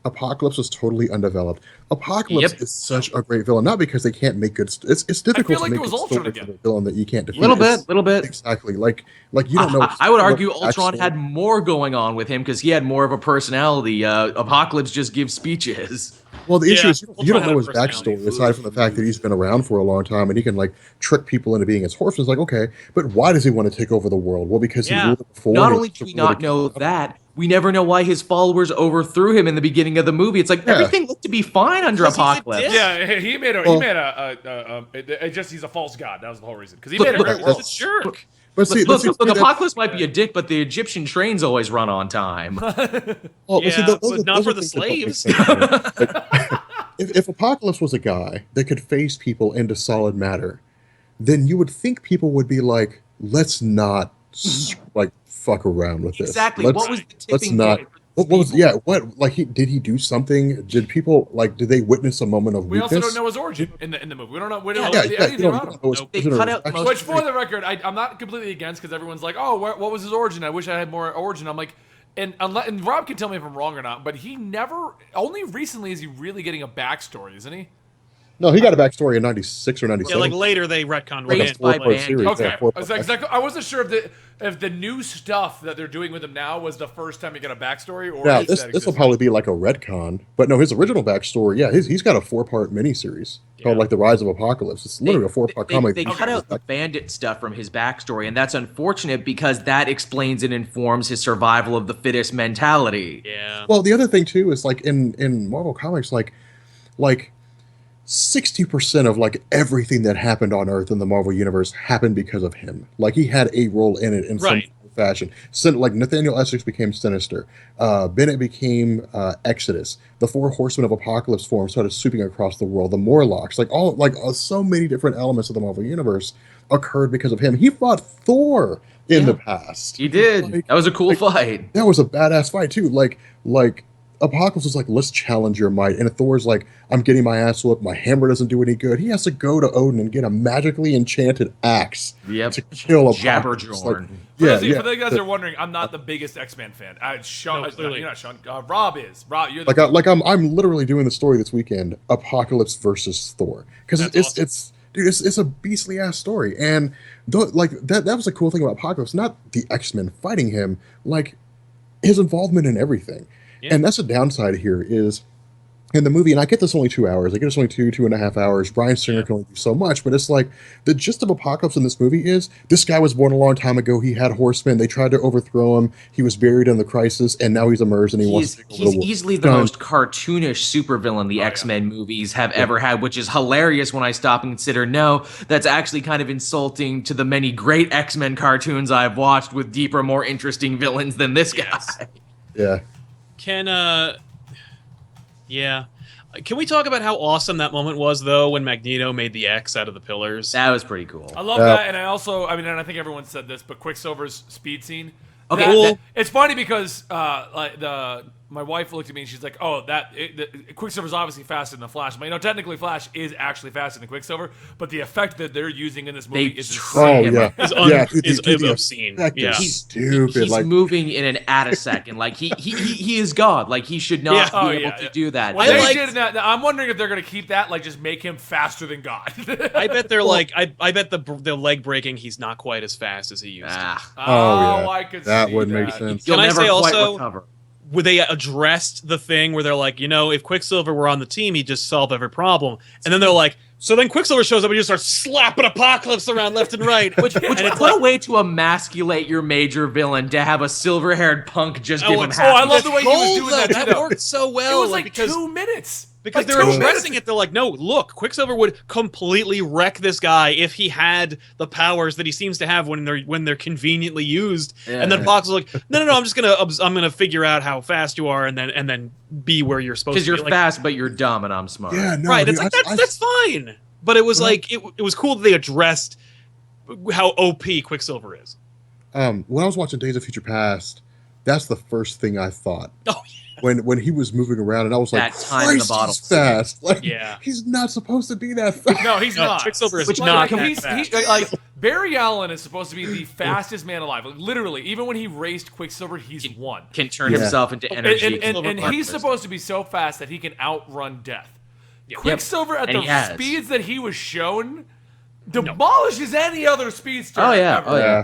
C: Apocalypse was totally undeveloped. Apocalypse is such a great villain, not because they can't make good. It's difficult
A: like
C: to
A: it
C: make
A: was
C: good
A: Ultron
C: story
A: again.
C: for a villain that you can't defeat.
B: Little bit.
C: Exactly. Like you don't know.
B: I would argue
C: what
B: Ultron
C: backstory-
B: had more going on with him because he had more of a personality. Apocalypse just gives speeches.
C: Well, the issue
D: Yeah,
C: is you
D: Ultron
C: don't
D: had
C: know
D: a
C: his
D: personality.
C: backstory aside from the fact that he's been around for a long time and he can like trick people into being his horse. It's like, okay, but why does he want to take over the world? Well, because he
D: Yeah.
C: ruled it before.
B: Not
C: and
B: only
C: it's
B: do we
C: just really
B: not know
C: good.
B: that, we never know why his followers overthrew him in the beginning of the movie. It's like
C: Yeah.
B: everything looked to be fine under
D: Because he's a
B: Apocalypse.
D: dick.
A: Yeah, he made he's a false god. That was the whole reason. Because he made a
B: Look,
A: great
C: look,
A: world.
D: He's a jerk.
C: But see,
B: Look,
C: that-
B: Apocalypse might be a dick, but the Egyptian trains always run on time.
C: well,
D: Yeah,
C: those
D: but
C: are-
D: not
C: those
D: for
C: are
D: the
C: things that don't make
D: slaves.
C: sense to me. If Apocalypse was a guy that could phase people into solid matter, then you would think people would be like, let's not like fuck around with this.
B: Exactly.
C: Let's-
B: What was the
C: let's
B: tipping
C: not.
B: point
C: What was what like did he do something? Did people did they witness a moment of
A: We
C: weakness?
A: also don't know his origin in the movie. We don't know. We don't
B: Yeah,
A: know
C: you
A: anything
C: don't
A: about him.
C: know his
B: They
C: origin or
B: cut out
C: actually-
B: most-
A: Which, for the record, I'm not completely against because everyone's like, "Oh, what was his origin? I wish I had more origin." I'm like, and Rob can tell me if I'm wrong or not, but he never. Only recently is he really getting a backstory, isn't he?
C: No, he got a backstory in '96 or
D: Yeah,
C: '97.
D: like later they retconned
B: Raised
D: it in.
B: by
C: four-part
B: bandits.
C: series.
A: Okay,
C: Yeah, four-part.
A: I wasn't sure if the new stuff that they're doing with him now was the first time he got a backstory, or
C: Now
A: if
C: this
A: that
C: will
A: existed.
C: probably be like a retcon, but no, his original backstory, he's got a 4-part miniseries called like The Rise of Apocalypse. It's literally a 4-part comic.
B: They cut out the bandit stuff from his backstory, and that's unfortunate because that explains and informs his survival of the fittest mentality.
D: Yeah.
C: Well, the other thing too is like in Marvel Comics, like 60% of like everything that happened on Earth in the Marvel Universe happened because of him. Like he had a role in it in some
D: Right.
C: fashion. Like Nathaniel Essex became Sinister. Bennett became Exodus. The Four Horsemen of Apocalypse form started sweeping across the world. The Morlocks, so many different elements of the Marvel Universe occurred because of him. He fought Thor in the past.
B: He did.
C: Like-
B: That was a cool fight.
C: That was a badass fight too. Like Apocalypse was like, let's challenge your might, and Thor's like, I'm getting my ass whooped. My hammer doesn't do any good. He has to go to Odin and get a magically enchanted axe
B: Yep.
C: to kill Apocalypse.
B: Jabberjorn.
A: For
C: Yeah,
A: those, for the guys that
C: yeah.
A: are wondering, I'm not the biggest X-Men fan. Sean,
D: No, clearly.
A: you're not Sean. Rob is. Rob, you're the
C: I'm literally doing the story this weekend. Apocalypse versus Thor, because
D: That's awesome.
C: it's a beastly ass story, and that was the cool thing about Apocalypse. Not the X-Men fighting him, like his involvement in everything.
D: Yeah.
C: And that's the downside here is in the movie, and I get this only 2 hours. I get this only 2.5 hours. Brian Singer can only do so much, but it's like the gist of Apocalypse in this movie is this guy was born a long time ago. He had horsemen. They tried to overthrow him. He was buried in the crisis, and now he's emerged and he wants to take over
B: He's
C: the world.
B: easily the most cartoonish supervillain the X-Men movies have ever had, which is hilarious when I stop and consider, no, that's actually kind of insulting to the many great X-Men cartoons I've watched with deeper, more interesting villains than this guy.
D: Yes.
C: Yeah.
D: Can we talk about how awesome that moment was, though, when Magneto made the X out of the pillars?
B: That was pretty cool.
A: I love that, and and I think everyone said this, but Quicksilver's speed scene.
B: Okay,
A: That- it's funny because my wife looked at me and she's like, "Oh, Quicksilver's obviously faster than the Flash." But technically, Flash is actually faster than Quicksilver. But the effect that they're using in this movie is
B: try-
A: insane.
C: Oh
B: him.
C: yeah,
D: is
C: the
D: obscene.
C: effect is
D: Yeah.
C: stupid.
B: He's
C: like
B: moving in an attisecond. Like he is God. Like he should not
D: Yeah.
B: be able to do that.
A: What
D: I
A: they
D: like-
A: did in that, I'm wondering if they're going to keep that, just make him faster than God.
D: I bet they're I bet the leg breaking, he's not quite as fast as he used to.
B: Ah,
C: Oh, yeah.
A: I could
C: That
A: see
C: would make
A: that.
C: sense.
B: you'll
D: Can I
B: never
D: say
B: quite
D: also-
B: recover.
D: Where they addressed the thing where they're like, if Quicksilver were on the team, he'd just solve every problem. And then they're like, so then Quicksilver shows up and just starts slapping Apocalypse around left and right.
B: Which
D: and it's
B: what
D: like,
B: a way to emasculate your major villain to have a silver-haired punk just give him
D: it's-
B: half.
A: I love
B: the
A: the way he was
D: gold,
A: doing
D: though.
A: that, too,
D: That
A: though.
D: worked so
A: It
D: well.
A: was like
D: because
A: 2 minutes.
D: Because
A: Like
D: they're
A: 2
D: addressing
A: minutes.
D: it, they're like, no, look, Quicksilver would completely wreck this guy if he had the powers that he seems to have when they're conveniently used. And then
B: Yeah.
D: Fox was like, no, I'm gonna figure out how fast you are and then be where you're supposed to
B: Because
D: be.
B: you're
D: Like,
B: fast, but you're dumb, and I'm smart.
C: yeah, no,
D: right?
C: dude,
D: It's like
C: I-
D: that's fine, but it was like it was cool that they addressed how OP Quicksilver is.
C: when I was watching Days of Future Past, that's the first thing I thought.
D: Oh
C: When he was moving around, and I was like,
B: That time in the
C: "Christ,
B: bottle
C: he's fast!" Like,
D: Yeah.
C: he's not supposed to be that fast.
A: No, he's
D: No,
A: not.
D: Quicksilver is
B: Which
D: not
B: not-
D: that
A: he's,
D: fast.
A: Barry Allen is supposed to be the fastest man alive. Like, literally, even when he raced Quicksilver, he's won.
B: Can turn
C: Yeah.
B: himself into
A: And,
B: energy.
A: and he's supposed to be so fast that he can outrun death.
D: Yeah.
A: Quicksilver at
B: And
A: the
B: he has.
A: speeds that he was shown demolishes any other speedster.
B: Oh, yeah.
A: ever.
B: Oh, yeah.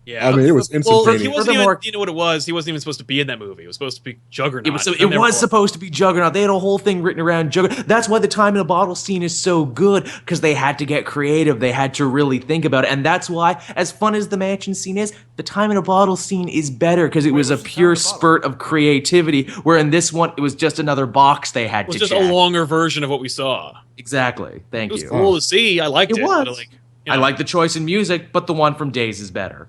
D: Yeah,
C: I mean, it was
D: Well,
C: instantaneous.
D: he wasn't
B: Furthermore-
D: even. You know what it was? He wasn't even supposed to be in that movie. It was supposed to be Juggernaut.
B: It was,
D: And
B: it
D: then they were
B: was
D: like-
B: supposed to be Juggernaut. They had a whole thing written around Juggernaut. That's why the time in a bottle scene is so good, because they had to get creative. They had to really think about it. And that's why, as fun as the mansion scene is, the time in a bottle scene is better, because it was a
A: what's the time
B: pure
A: in a bottle?
B: spurt of creativity, where in this one, it was just another box they had
D: It was
B: to
D: just
B: check.
D: a longer version of what we saw.
B: Exactly. Thank
D: It was
B: you.
D: cool to see. I liked it.
B: It was.
D: But like,
B: I like the choice in music, but the one from Days is better.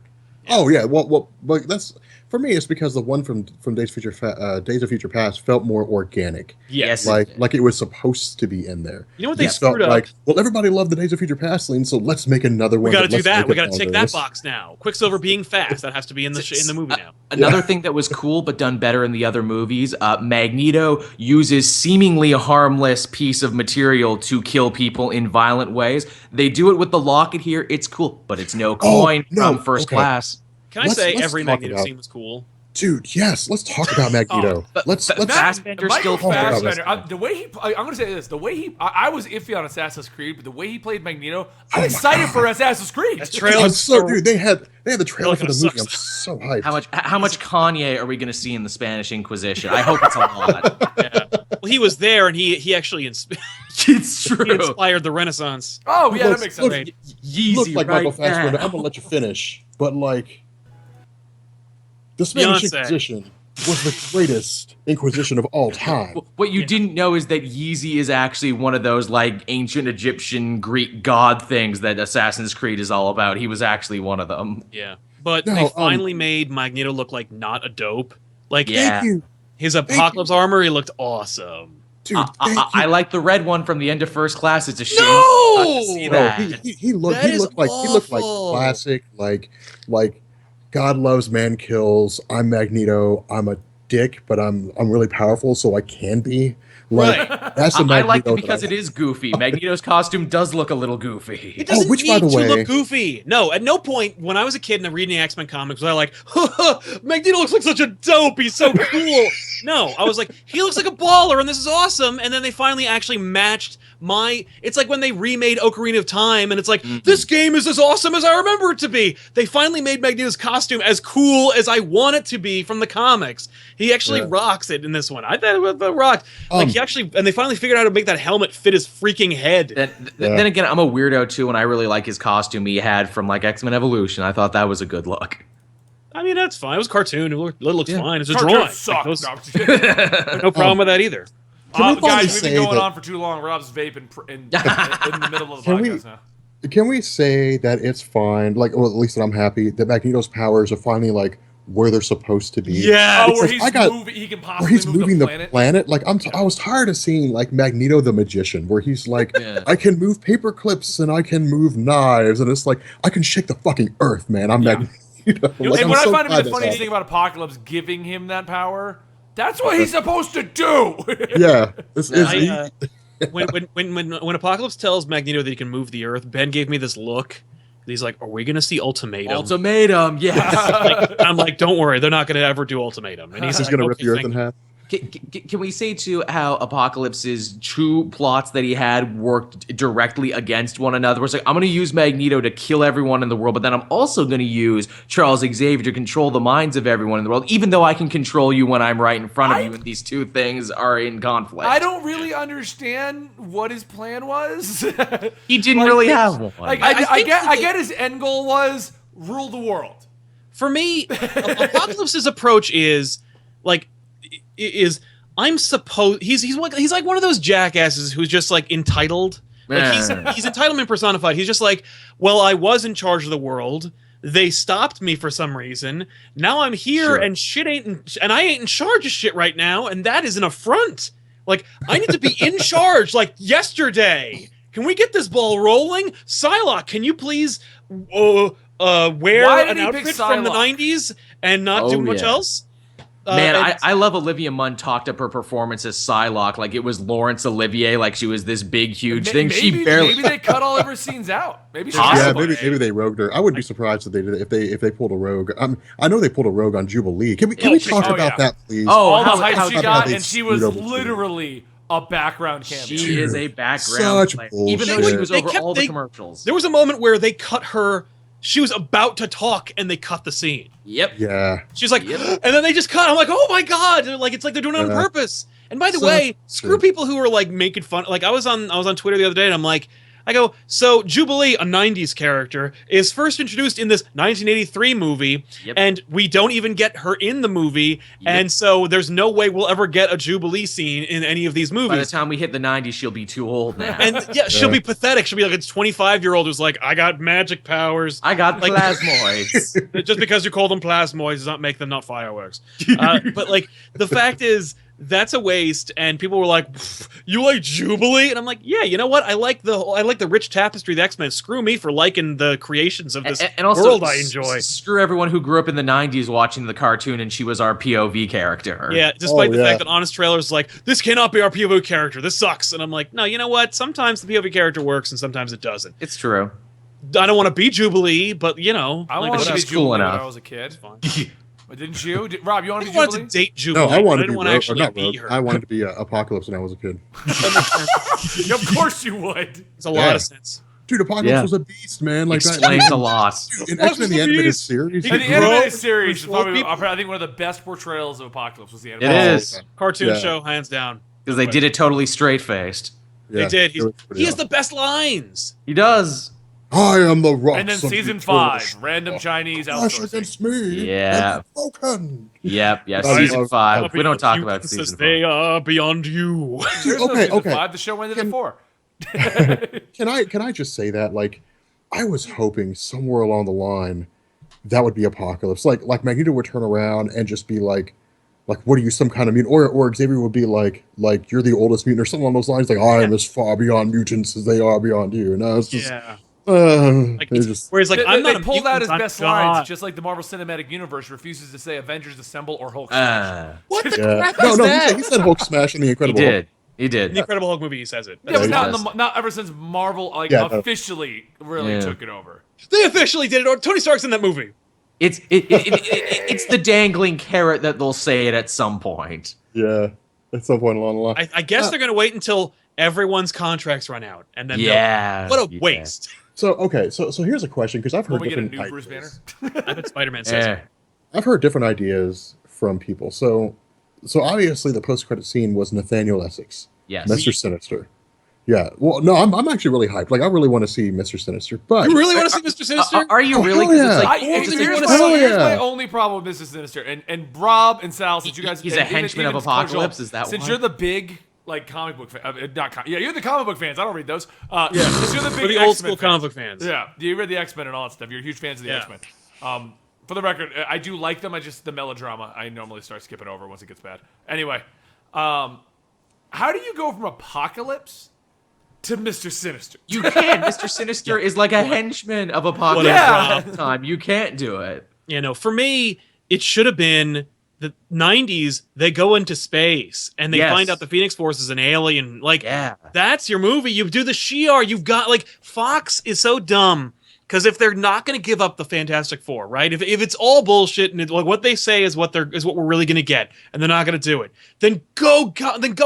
C: Oh yeah, well, but that's for me, it's because the one from Days of Future Past felt more organic.
D: Yes.
C: Like it was supposed to be in there.
D: You know what they
C: It felt
D: screwed up?
C: like, well, everybody loved the Days of Future Past scene, so let's make another one.
D: We got to do
C: Let's
D: that.
C: make
D: We
C: it
D: got to tick that
C: others.
D: box now. Quicksilver being fast. That has to be in the movie now.
B: Another thing that was cool but done better in the other movies, Magneto uses seemingly a harmless piece of material to kill people in violent ways. They do it with the locket here. It's cool, but it's no coin
C: no,
B: from First
C: okay.
B: Class.
D: Can I say
C: let's
D: every
C: talk
D: Magneto
C: about-
D: scene was cool?
C: Dude, yes. Let's talk about Magneto. let's.
B: Fassbender's
A: Michael
B: still
A: Fassbender, the way he, I'm going to say this, the way he, I was iffy on Assassin's Creed, but the way he played Magneto, I'm excited for Assassin's Creed.
D: That trailer
C: Dude, they had the trailer for the movie. I'm so hyped.
B: How much Kanye are we going to see in the Spanish Inquisition? I hope it's a lot.
D: Yeah. Well, he was there, and he actually
B: It's
D: he
B: true.
D: inspired the Renaissance.
A: Oh, yeah, that makes sense.
C: Look,
B: Yeezy
C: look like
B: right
C: Michael Fassbender.
B: now.
C: I'm gonna let you finish, but like the Spanish
D: Beyonce.
C: Inquisition was the greatest Inquisition of all time.
B: What you didn't know is that Yeezy is actually one of those like ancient Egyptian Greek god things that Assassin's Creed is all about. He was actually one of them.
D: Yeah. But
C: No,
D: they finally made Magneto look like not a dope. Like,
B: Yeah.
C: Thank you,
D: his Apocalypse armor, he looked awesome.
C: dude.
B: I like the red one from the end of First Class. It's a shame
D: No!
B: not to see
C: Bro,
B: that.
C: he looked
D: That
C: he
D: is
C: looked like
D: awful.
C: classic like God loves, man kills. I'm Magneto. I'm a dick, but I'm really powerful, so I can be. Like that's the
B: I
C: Magneto.
B: like it
C: that
B: because
C: I
B: it is goofy. Magneto's costume does look a little goofy.
D: It doesn't
C: which,
D: need
C: by the
D: to
C: way-
D: look goofy. No, at no point when I was a kid and reading X-Men comics was I like, Magneto looks like such a dope. He's so cool. No, I was like, he looks like a baller, and this is awesome. And then they finally actually matched my. It's like when they remade Ocarina of Time, and it's like this game is as awesome as I remember it to be. They finally made Magneto's costume as cool as I want it to be from the comics. He actually rocks it in this one. I thought it was rocked. Like he actually, and they finally figured out how to make that helmet fit his freaking head.
B: Then again, I'm a weirdo too, and I really like his costume he had from like X-Men Evolution. I thought that was a good look.
D: I mean, that's fine. It was a cartoon. It looks fine. It's a
A: Cartoons
D: drawing.
A: suck.
D: Like, those-
A: No, I'm just kidding.
D: no problem with that either.
C: Can we finally
A: guys, we've
C: say
A: been going
C: that-
A: on for too long. Rob's vaping in the middle of the
C: Can we-
A: podcast now.
C: Can we say that it's fine? Like, or at least that I'm happy that Magneto's powers are finally like where they're supposed to be.
D: Yeah.
A: Oh, where
C: because
A: he's
C: I got-
A: moving, he can
C: Where
A: possibly
C: he's
A: move
C: moving
A: the
C: the
A: planet.
C: planet. Like I was tired of seeing like Magneto the Magician, where he's like,
B: Yeah.
C: I can move paper clips and I can move knives, and it's like I can shake the fucking earth, man. I'm Magneto. Like,
A: And
C: I'm
A: what I
C: so
A: find to be
C: glad
A: the
C: that's
A: funniest thing
C: happening.
A: about Apocalypse giving him that power, that's what he's supposed to do.
C: Yeah, this is.
D: When Apocalypse tells Magneto that he can move the Earth, Ben gave me this look. He's like, "Are we going to see Ultimatum?"
B: Ultimatum, yes.
D: I'm like, "Don't worry, they're not going to ever do Ultimatum." And he's
C: He's
D: like,
C: gonna rip
D: "Okay,
C: the earth
D: thank
C: in
D: you."
C: half.
B: Can we say too how Apocalypse's true plots that he had worked directly against one another? Where it's like, I'm going to use Magneto to kill everyone in the world, but then I'm also going to use Charles Xavier to control the minds of everyone in the world, even though I can control you when I'm right in front of you, and these two things are in conflict.
A: I don't really understand what his plan was.
B: He didn't really have one.
A: Like,
D: I
A: I
D: think
A: get his end goal was rule the world.
D: For me, Apocalypse's approach is like he's like one of those jackasses who's just like entitled. Like he's entitlement personified. He's just like, well, I was in charge of the world. They stopped me for some reason. Now I'm here
C: Sure.
D: and and I ain't in charge of shit right now, and that is an affront. Like I need to be in charge like yesterday. Can we get this ball rolling? Psylocke, can you please wear
A: Why did
D: an
A: he pick
D: outfit from the
A: Psylocke?
D: 90s and not do
B: Oh,
D: much
B: yeah.
D: else?
B: Man,
D: and-
B: I love Olivia Munn talked up her performance as Psylocke like it was Laurence Olivier, like she was this big, huge thing. She barely.
A: Maybe they cut all of her scenes out. Maybe she's
C: Yeah,
A: somebody.
C: maybe they rogued her. I wouldn't be surprised if they did if they pulled a rogue. I know they pulled a rogue on Jubilee. Can we talk
A: oh,
C: about
A: yeah.
C: that, please?
B: Oh,
A: all the
B: how-
A: hype
B: how-
A: she
C: how
A: got,
C: they
A: and she was
C: screwed over
A: literally a background cameo.
B: She is a background
C: Such
B: player.
C: bullshit.
B: Even though she was
D: They
B: over
D: kept-
B: all the
D: they-
B: commercials.
D: There was a moment where they cut her. She was about to talk, and they cut the scene.
B: Yep.
C: Yeah.
D: She's like,
B: Yep.
D: and then they just cut. I'm like, oh my god! Like it's like they're doing it on
C: Yeah.
D: purpose. And by the
C: So
D: way, screw
C: true.
D: people who are like making fun. Like I was on Twitter the other day, and I'm like, I go, so Jubilee, a 90s character, is first introduced in this 1983 movie, and we don't even get her in the movie, and so there's no way we'll ever get a Jubilee scene in any of these movies.
B: By the time we hit the 90s, she'll be too old now.
D: And she'll be pathetic. She'll be like a 25-year-old who's like, I got magic powers.
B: I got plasmoids.
D: Just because you call them plasmoids does not make them not fireworks. But like, the fact is, that's a waste, and people were like, "You like Jubilee?" And I'm like, "Yeah, you know what? I like the rich tapestry of the X-Men. Screw me for liking the creations of this
B: and also,
D: world I enjoy."
B: Screw everyone who grew up in the 90s watching the cartoon and she was our POV character.
D: Yeah, despite the fact that Honest Trailer's like, "This cannot be our POV character. This sucks." And I'm like, "No, you know what? Sometimes the POV character works, and sometimes it doesn't."
B: It's true.
D: I don't want to be Jubilee, but you know,
A: I
D: like,
A: wanted to be
B: she's cool
A: Jubilee when
B: enough.
A: I was a kid. But didn't you? Rob, you want
D: I
A: to be
D: wanted
A: Jubilee?
D: to date Jubilee.
C: No, I wanted to
D: didn't
C: be
D: want to actually
C: not
D: be
C: Rogue.
D: her.
C: I wanted to be Apocalypse when I was a kid.
A: Of course you would.
D: It's a lot of sense.
C: Dude, Apocalypse was a beast, man. Like
B: Explains a lot.
C: In X-Men the animated series.
A: And the animated series is probably, I think, one of the best portrayals of Apocalypse was the
B: It
A: animated.
B: is.
D: Cartoon show, hands down.
B: Because they did it totally straight-faced.
D: They did. He has
C: the
D: the best lines.
B: He does.
C: I am the rock.
A: And then season 5, random Chinese
C: Clash
A: outsourcing.
C: against me.
B: Yeah.
C: And broken.
B: Yep.
C: I
B: Season
C: love-
B: 5. We don't talk about season 5.
D: They are beyond you.
A: There's no
C: Okay,
A: season
C: okay.
A: 5. The show ended at 4.
C: Can I just say that? Like, I was hoping somewhere along the line that would be Apocalypse. Like Magneto would turn around and just be like, what are you, some kind of mutant? Or Xavier would be like you're the oldest mutant or something along those lines. Like, I am as far beyond mutants as they are beyond you. And I was just,
D: whereas like I'm not
A: They
D: a
A: pulled out
D: mutant,
A: his
D: I'm
A: best
D: God.
A: lines, just like the Marvel Cinematic Universe refuses to say Avengers Assemble or Hulk Smash.
D: What the
C: yeah.
D: crap is that?
C: He said Hulk Smash in the
B: He
C: Incredible Hulk.
B: did. He
D: In the
B: did.
D: Incredible Hulk movie, he says it.
A: Yeah, but
C: he
A: not,
B: does.
A: not ever since Marvel officially really took it over.
D: They officially did it. Or Tony Stark's in that movie.
B: It's the dangling carrot that they'll say it at some point.
C: Yeah, at some point along the line.
D: I guess they're going to wait until everyone's contracts run out, and then what a waste.
C: So here's a question, because I've
A: Will
C: heard
A: we get a
C: different
A: new Bruce
C: ideas.
A: Banner?
D: I bet Spider-Man says it.
C: I've heard different ideas from people. So obviously the post-credit scene was Nathaniel Essex,
B: Yes.
C: Mr. Sinister. Yeah. Well, no, I'm actually really hyped. Like, I really want to see Mr. Sinister. But
D: You really want to see Mr. Sinister?
B: Are you
C: Oh,
B: really?
C: hell
B: 'Cause it's
C: yeah.
B: like,
A: Here's,
B: it's
A: here's
B: just-
A: my,
C: Hell
A: here's
C: yeah.
A: my only problem with Mr. Sinister. And Rob and Sal, since you guys...
B: He's a
A: and
B: henchman of
A: Coach
B: Apocalypse,
A: Joel,
B: is that
A: Since
B: why?
A: you're the big, like, comic book fan... yeah, you're the comic book fans. I don't read those. Since you're the big
D: For the old
A: X-Men
D: school
A: fans.
D: comic book fans.
A: Yeah, you read the X-Men and all that stuff. You're huge fans of the X-Men. For the record, I do like them. The melodrama, I normally start skipping over once it gets bad. Anyway, how do you go from Apocalypse to Mr. Sinister?
B: You can't. Mr. Sinister is like a henchman of Apocalypse
A: Yeah.
B: all the time. You can't do it.
D: You know, for me, it should have been the 90s. They go into space and they
B: Yes.
D: find out the Phoenix Force is an alien. Like,
B: Yeah.
D: that's your movie. You do the Shi'ar. You've got, like, Fox is so dumb. Because if they're not going to give up the Fantastic Four, right? If it's all bullshit and like what they say is what we're really going to get, and they're not going to do it, then go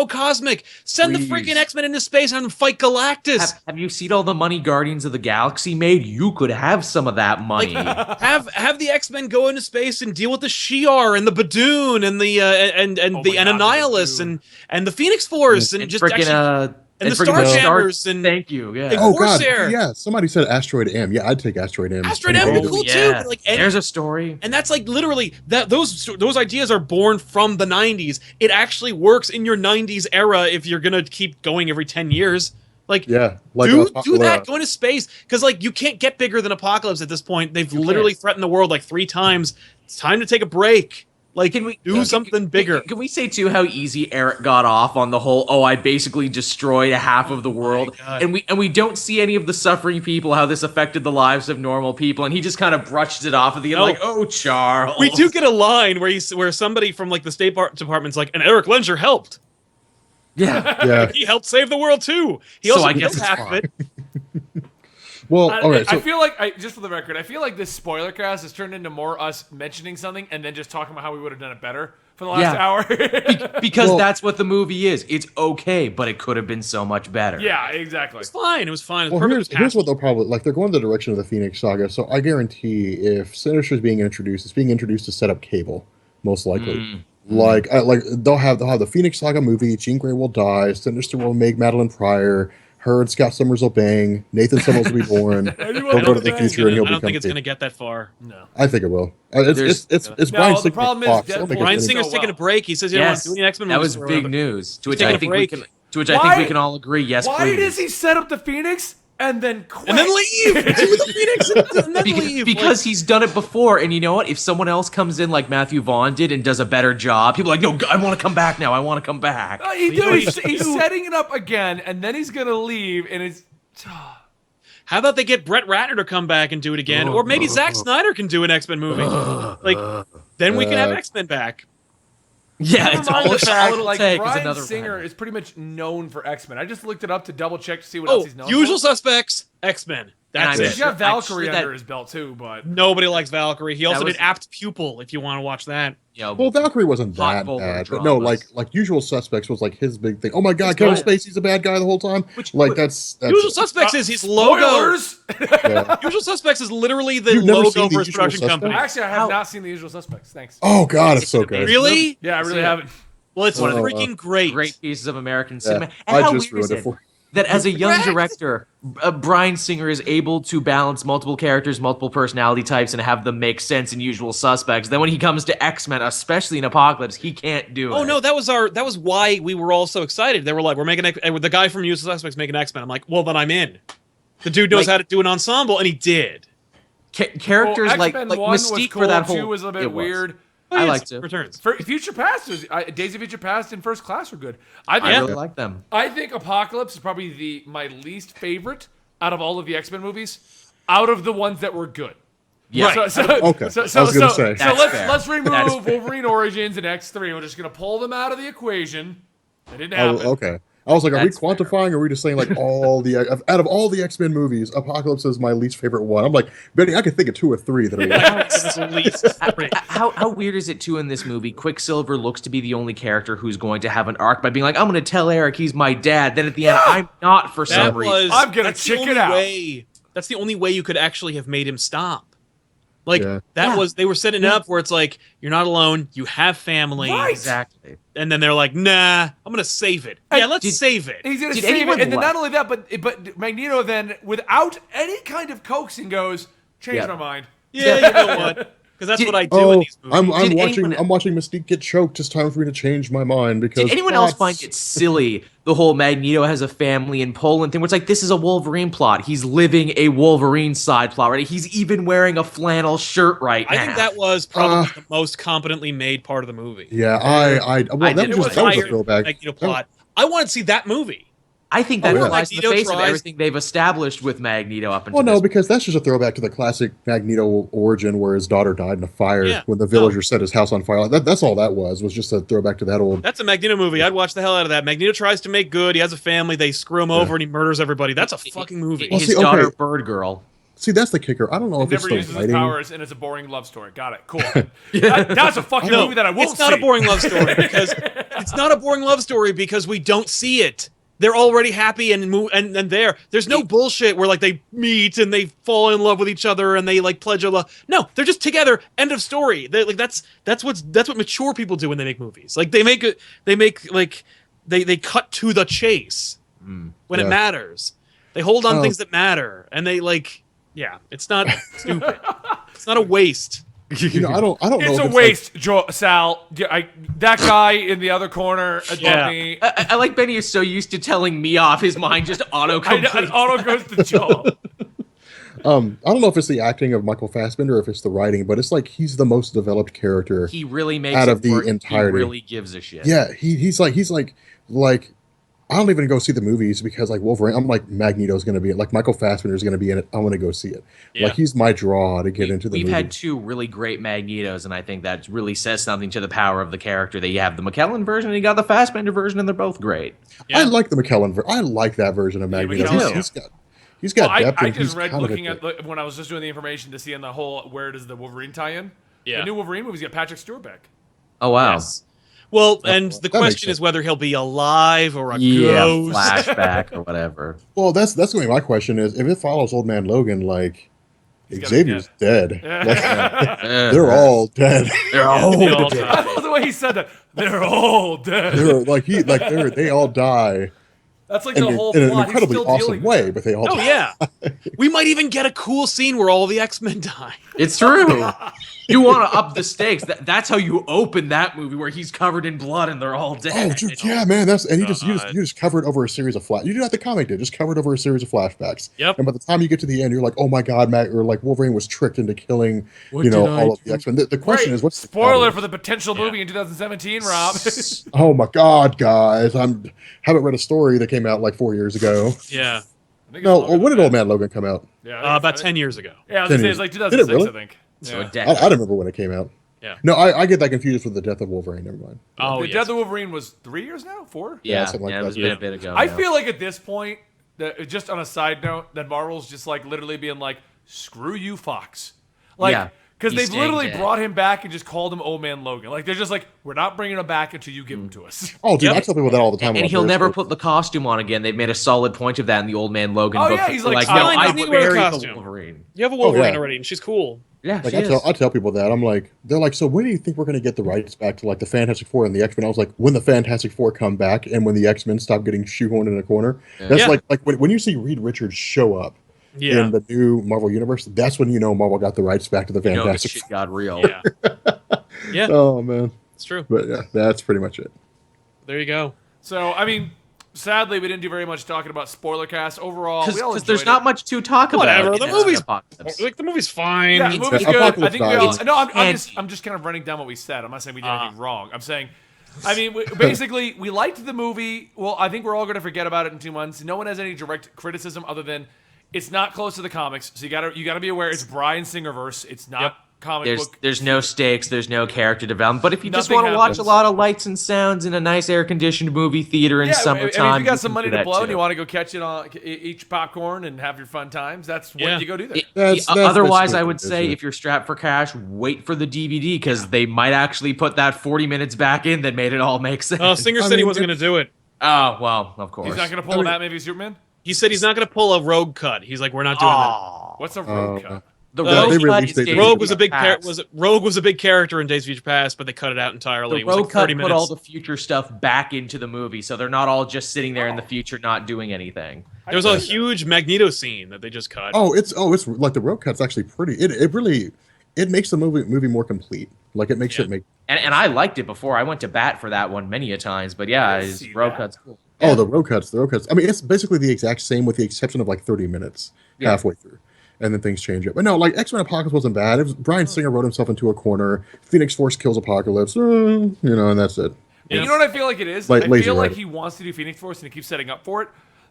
D: cosmic. Send the freaking X-Men into space and fight Galactus.
B: Have you seen all the money Guardians of the Galaxy made? You could have some of that money.
D: Have the X-Men go into space and deal with the Shi'ar and the Badoon and the and Annihilus and the Phoenix Force and just
B: freaking
D: actually, and the
B: freaking
D: Starjammers and
B: thank you. Yeah.
D: Like,
C: Oh God!
D: Corsair.
C: Yeah, somebody said Asteroid M. Yeah, I'd take Asteroid M.
D: Asteroid
C: any
D: M
C: day
D: would
C: of
D: be
C: the
D: cool
C: week.
D: too. But like,
B: There's a story.
D: and that's like literally those ideas are born from the 90s. It actually works in your 90s era if you're gonna keep going every 10 years. Like,
C: Yeah, like
D: do that. Go into space because like you can't get bigger than Apocalypse at this point. They've literally threatened the world like 3 times. It's time to take a break. Like,
B: Can we
D: do something bigger?
B: Can we say too how easy Eric got off on the whole? Oh, I basically destroyed half of the world,
D: God.
B: and we don't see any of the suffering people, how this affected the lives of normal people, and he just kind of brushed it off at the end, like, oh, Charles.
D: We do get a line where somebody from like the State Department's like, and Eric Lenger helped.
B: Yeah.
C: Yeah.
D: He helped save the world too. He
B: So
D: also
B: I guess
D: killed
C: it's
D: half of it.
C: Well, all right. So
A: I feel like, just for the record, I feel like this spoiler cast has turned into more us mentioning something and then just talking about how we would have done it better for the last hour.
B: Because
C: Well-
B: that's what the movie is. It's okay, but it could have been so much better.
A: Yeah, exactly.
D: It was fine. It was fine. It was
C: Well,
D: perfect.
C: here's what they'll probably like. They're going the direction of the Phoenix Saga, so I guarantee if Sinister is being introduced, it's being introduced to set up Cable, most likely. Like they'll have the Phoenix Saga movie. Jean Grey will die. Sinister will make Madeline Pryor. her and Scott Summers will bang. Nathan Summers will be born. He'll go to the future and he'll
D: I don't
C: become.
D: think it's going to get that far.
A: No.
C: I think it will. It's
A: No,
C: Brian
A: the
C: Singer.
A: problem is
C: Fox. I don't
A: Deadpool-
C: think
D: Bryan
C: it's
A: Sing-
C: any-
D: Singer's
A: so
D: taking a
A: well.
D: break. He says he doesn't want to do any X-Men
B: that
D: movies
B: was
D: for a
B: big
D: bit.
B: news. To which
D: taking
B: I
D: a
B: think we
D: break.
B: can. To which I
A: Why-
B: think we can all agree. Yes,
A: Why
B: please.
A: does he set up the Phoenix and then quit?
D: And then leave. Do the Phoenix and then leave.
B: Because he's done it before, and you know what? If someone else comes in like Matthew Vaughn did and does a better job, people are like, no, I want to come back now. I want to come back.
A: He's setting it up again, and then he's gonna leave, and it's.
D: How about they get Brett Ratner to come back and do it again, or maybe Zack Snyder can do an X-Men movie. Then we can have X-Men back.
B: Yeah,
A: Never
B: it's
A: mind
B: all
A: the
B: a
A: fact,
B: little
A: like,
B: take is
A: Bryan
B: another
A: Singer
B: one.
A: is pretty much known for X-Men. I just looked it up to double check to see what else
D: Oh,
A: he's known
D: Usual
A: for.
D: Suspects, X-Men. That's
B: And
A: He's
D: it.
A: got
B: I'm
A: Valkyrie
B: sure that-
A: under his belt too, but
D: Nobody likes Valkyrie. He also
B: was-
D: did Apt Pupil, if you want to watch that.
B: You know,
C: Well, Valkyrie wasn't
B: Hot
C: that
B: Boulder
C: bad, but no,
B: dramas.
C: like Usual Suspects was like his big thing. Oh my God, Kevin
B: good.
C: Spacey's a bad guy the whole time. That's
D: Usual Suspects is his logo.
A: spoilers.
C: yeah.
D: Usual Suspects is literally the
C: You've never seen
D: logo
C: The
D: for his
C: Usual
D: production company.
C: Suspects?
A: Actually, I have not seen The Usual Suspects. Thanks.
C: Oh God, it's so
B: It's
C: good.
B: amazing.
D: Really?
A: Yeah, I really
B: See,
A: haven't.
D: Well, it's
C: Oh,
D: freaking great.
B: great pieces of American
C: Yeah,
B: cinema. And
C: I
B: how
C: just
B: weird is
C: ruined it
B: it
C: for.
B: that as a young
D: Correct.
B: director, Bryan Singer is able to balance multiple characters, multiple personality types, and have them make sense in Usual Suspects. Then when he comes to X-Men, especially in Apocalypse, he can't do it.
D: Oh no, that was why we were all so excited. They were like, we're making the guy from Usual Suspects making X-Men. I'm like, well then I'm in. The dude knows
B: Like-
D: how to do an ensemble, and he did.
B: Characters
A: Well,
B: like
A: X-Men 1 was
B: Mystique
A: cool,
B: for that
A: 2
B: whole.
A: was a bit
B: it was.
A: weird.
B: I
D: yes,
B: liked it.
D: Returns.
A: Future Past was Days of Future Past and First Class were good. I
B: I
A: think
B: really like them.
A: I think Apocalypse is probably my least favorite out of all of the X-Men movies, out of the ones that were good.
B: Yeah.
A: So,
C: Okay,
A: So,
C: I was gonna say.
A: So
B: That's
A: let's
B: fair.
A: let's
B: That is
A: remove
B: fair.
A: Wolverine Origins and X3. We're just gonna pull them out of the equation. It didn't happen.
C: Oh, okay. I was like, are we
B: That's fair.
C: quantifying? Or are we just saying like all the out of all the X-Men movies, Apocalypse is my least favorite one? I'm like, Benny, I could think of 2 or 3 that are. Like,
D: It's at least great.
B: How weird is it too in this movie? Quicksilver looks to be the only character who's going to have an arc by being like, I'm going to tell Eric he's my dad. Then at the end, I'm not for
D: That
B: some reason.
D: was.
A: I'm gonna
D: that's the
A: check
D: only
A: it out.
D: way- That's the only way you could actually have made him stop. Like
C: Yeah.
D: that
B: Yeah.
D: was they were setting it up where it's like you're not alone, you have family,
A: Right.
B: Exactly.
D: and then they're like, nah, I'm gonna save it.
A: And
D: Yeah, let's
B: did-
D: save it.
A: He's gonna
B: Did
A: save
B: anyone
A: it, and then
B: laugh?
A: not only that, but Magneto then, without any kind of coaxing, goes, change
B: Yeah.
A: my mind.
D: Yeah, you know what? Because that's
B: Did-
D: what I do in
C: oh,
D: these movies.
C: I'm
B: Did
C: watching Mystique get choked. It's time for me to change my mind because.
B: Did anyone else
C: that's-
B: find it silly, the whole Magneto has a family in Poland thing, where it's like, this is a Wolverine plot. He's living a Wolverine side plot, right? He's even wearing a flannel shirt right now.
D: I think that was probably the most competently made part of the movie.
C: Yeah, well, that
B: did-
C: was
B: it
C: just that was a
D: hired
C: throwback.
D: Magneto plot. I want to see that movie.
B: I think that
C: Oh, yeah.
B: flies in the
D: Magneto
B: face of
D: tries-
B: everything they've established with Magneto up until
C: Well, no,
B: this
C: because that's just a throwback to the classic Magneto origin where his daughter died in a fire
D: Yeah.
C: when the villagers set his house on fire. That's all that was just a throwback to that old.
D: That's a Magneto movie. I'd watch the hell out of that. Magneto tries to make good. He has a family. They screw him over, and he murders everybody. That's a fucking movie.
C: Well,
B: his
C: see, okay.
B: daughter, Bird Girl.
C: See, that's the kicker. I don't know
A: He
C: if it's
A: never
C: the
A: uses his
C: writing.
A: powers, and it's a boring love story. Got it. Cool. That's a fucking
D: No,
A: movie that I won't
D: it's not
A: see.
D: a boring love story because it's not a boring love story because we don't see it. They're already happy and there. There's no bullshit where like they meet and they fall in love with each other and they like pledge a love. No, they're just together. End of story. They, like that's what mature people do when they make movies. Like they cut to the chase when it
C: Yeah.
D: matters. They hold on
C: Oh.
D: things that matter and they like it's not stupid. It's not a waste.
C: You know, I don't know.
A: It's
C: if
A: a
C: like-
A: waste, Sal. Yeah, that guy in the other corner above
D: Yeah.
A: me.
B: I like Benny is so used to telling me off, his mind just auto
A: I know, it auto goes to Joel.
C: I don't know if it's the acting of Michael Fassbender or if it's the writing, but it's like he's the most developed character.
B: He really makes
C: Out
B: it
C: of the
B: work.
C: entirety.
B: He really gives a shit.
C: Yeah, he's like I don't even go see the movies because like Wolverine, I'm like Magneto's going to be it. Like Michael Fassbender's going to be in it. I want to go see it.
D: Yeah.
C: Like he's my draw to get into the
B: We've
C: movie.
B: had 2 really great Magnetos, and I think that really says something to the power of the character. That you have the McKellen version and you got the Fassbender version, and they're both great.
C: I like the McKellen. I like that version of Magneto.
A: McKellen,
C: He's got
A: Well,
C: depth.
A: I
C: and
A: just
C: he's
A: read
C: kind of
A: looking
C: a
A: at when I was just doing the information to see in the whole where does the Wolverine tie in.
D: Yeah.
A: The new Wolverine movie's got Patrick Stewart back.
B: Oh wow.
D: Yes. Well, and the
C: that makes
D: question
C: sense.
D: is whether he'll be alive or a
B: Yeah,
D: ghost.
B: flashback or whatever.
C: Well, that's going to be my question is if it follows Old Man Logan, like
A: gotta be
C: Xavier's dead. They're
B: They're
C: all dead.
B: they're all
D: They all
A: I love the way he said that. They're all dead.
C: They're they all die.
A: That's like
C: in,
A: the whole
C: in an
A: plot. He's
C: incredibly
A: still
C: awesome
A: dealing
C: way,
A: with it.
C: but they all
D: Oh yeah, we might even get a cool scene where all the X-Men die.
B: It's true. You want to up the stakes. That's how you open that movie, where he's covered in blood and they're all dead.
C: Oh, dude, yeah, man. That's and you just
D: God.
C: cover it over a series of flash. You do what the comic did, just cover it over a series of flashbacks.
D: Yep.
C: And by the time you get to the end, you're like, oh my god, Matt, or like Wolverine was tricked into killing,
B: What
C: you know,
B: did I
C: all of
B: do?
C: the X-Men. The question
A: Right.
C: is, what's the
A: Spoiler
C: catalyst?
A: for the potential movie in 2017, Rob.
C: Oh my god, guys, haven't read a story that came out like 4 years ago.
D: Yeah,
A: I think it's
C: No,
A: longer
C: when
A: than
C: did Old
A: that.
C: Man Logan come out?
A: Yeah, I think
D: about
A: it's-
D: 10 years ago.
A: Yeah, I was
C: 10
A: gonna say
C: years.
A: it's like
C: Did it
A: 2006,
C: really?
A: I think.
B: So a
A: Yeah.
B: decade.
C: I don't remember when it came out.
D: Yeah.
C: No, I get that confused with the death of Wolverine. Never mind.
D: Oh,
A: The
D: yes.
A: Death of Wolverine was 3 years now? 4?
B: Yeah,
C: something like
B: it was
C: that.
B: been a bit ago.
A: I
B: now.
A: feel like at this point, that just on a side note, that Marvel's just like literally being like, "Screw you, Fox," like
B: Yeah,
A: because
B: he's
A: they've
B: staying
A: literally
B: dead.
A: brought him back and just called him Old Man Logan. Like they're just like, "We're not bringing him back until you give him to us."
C: Oh, dude,
D: Yep.
C: I tell people that all the time.
B: And
C: on
B: he'll
C: Periscope.
B: never put the costume on again. They've made a solid point of that in the Old Man Logan
A: Oh,
B: book.
A: yeah, he's
B: They're
A: like,
B: no,
A: Fine,
B: I
D: doesn't he wear a
B: buried the
D: costume?
B: Wolverine.
D: You have a Wolverine
C: yeah.
D: already, and she's cool.
B: Yeah,
C: Like
B: she
C: I
B: is.
C: tell people that I'm like, they're like, so when do you think we're going to get the rights back to like the Fantastic Four and the X-Men? I was like, when the Fantastic Four come back and when the X-Men stop getting shoehorned in a corner. That's
D: Yeah.
C: like when you see Reed Richards show up
D: Yeah.
C: in the new Marvel universe, that's when you know Marvel got the rights back to the
B: You know, this
C: Fantastic
B: shit
C: Four.
B: got real.
D: Yeah. Yeah,
C: Oh man,
D: it's true.
C: but yeah, that's pretty much it.
D: There you go.
A: So I mean, sadly, we didn't do very much talking about spoiler cast overall. We all
B: Because there's
A: enjoyed
B: not
A: it.
B: much to talk about.
D: Whatever,
B: in
D: the
B: X-Men
D: movie's-
B: Apocalypse.
D: Like the movie's fine.
A: Yeah, the
D: It's-
A: movie's
C: Yeah,
A: good.
C: Apocalypse
A: I think we all.
C: dies.
A: No, I'm
B: And-
A: just kind of running down what we said. I'm not saying we did anything wrong. I'm saying, I mean, basically, we liked the movie. Well, I think we're all going to forget about it in 2 months. No one has any direct criticism other than it's not close to the comics. So you gotta be aware it's Bryan Singerverse. It's not
D: Yep.
A: comic book.
B: There's no stakes, there's no character development. But if you just
A: Nothing
B: want to watch
A: happens.
B: a lot of lights and sounds in a nice air-conditioned movie theater in
A: Yeah,
B: summertime,
A: I mean, if you got some
B: can
A: money
B: do
A: to
B: that
A: blow and
B: too.
A: you want to go catch it on each popcorn and have your fun times, that's when
D: Yeah.
A: you go do that.
C: That's
B: Otherwise,
C: basically
B: I
C: what
B: would
C: it is,
B: say
C: yeah.
B: if you're strapped for cash, wait for the DVD because they might actually put that 40 minutes back in that made it all make sense.
D: Oh, Singer
C: I
D: said he
C: mean,
D: wasn't going to do it.
B: Oh, well, of course.
A: He's not going to pull a Batman v Superman.
D: He said he's not going to pull a rogue cut. He's like, we're not doing
A: What's a road
C: Oh,
A: cut?
B: The
D: Yeah,
B: rogue
C: they
B: cut
C: released
B: is
C: it.
B: Days
D: that.
B: of
D: Rogue was a
B: Future
D: big
B: Past.
D: Rogue was a big character in Days of Future Past, but they cut it out entirely.
B: The
D: It was
B: rogue
D: like 30
B: cut
D: minutes.
B: put all the future stuff back into the movie, so they're not all just sitting there in the future not doing anything.
D: There was a huge Magneto scene that they just cut.
C: it's like the road cut's actually pretty. It really makes the movie more complete. Like it makes
D: Yeah.
C: it make.
B: And I liked it before. I went to bat for that one many a times, but yeah,
A: I
B: his
A: see
B: rogue
A: that.
B: cut's cool.
C: Oh, the road cuts. I mean, it's basically the exact same with the exception of like 30 minutes
B: Yeah.
C: halfway through. And then things change up. But no, like X-Men Apocalypse wasn't bad. It was Bryan Singer wrote himself into a corner. Phoenix Force kills Apocalypse. You know, and that's it.
A: And you know what I feel like it is?
C: Like
A: I
C: lazy
A: feel like
C: writing.
A: he wants to do Phoenix Force and he keeps setting up for it,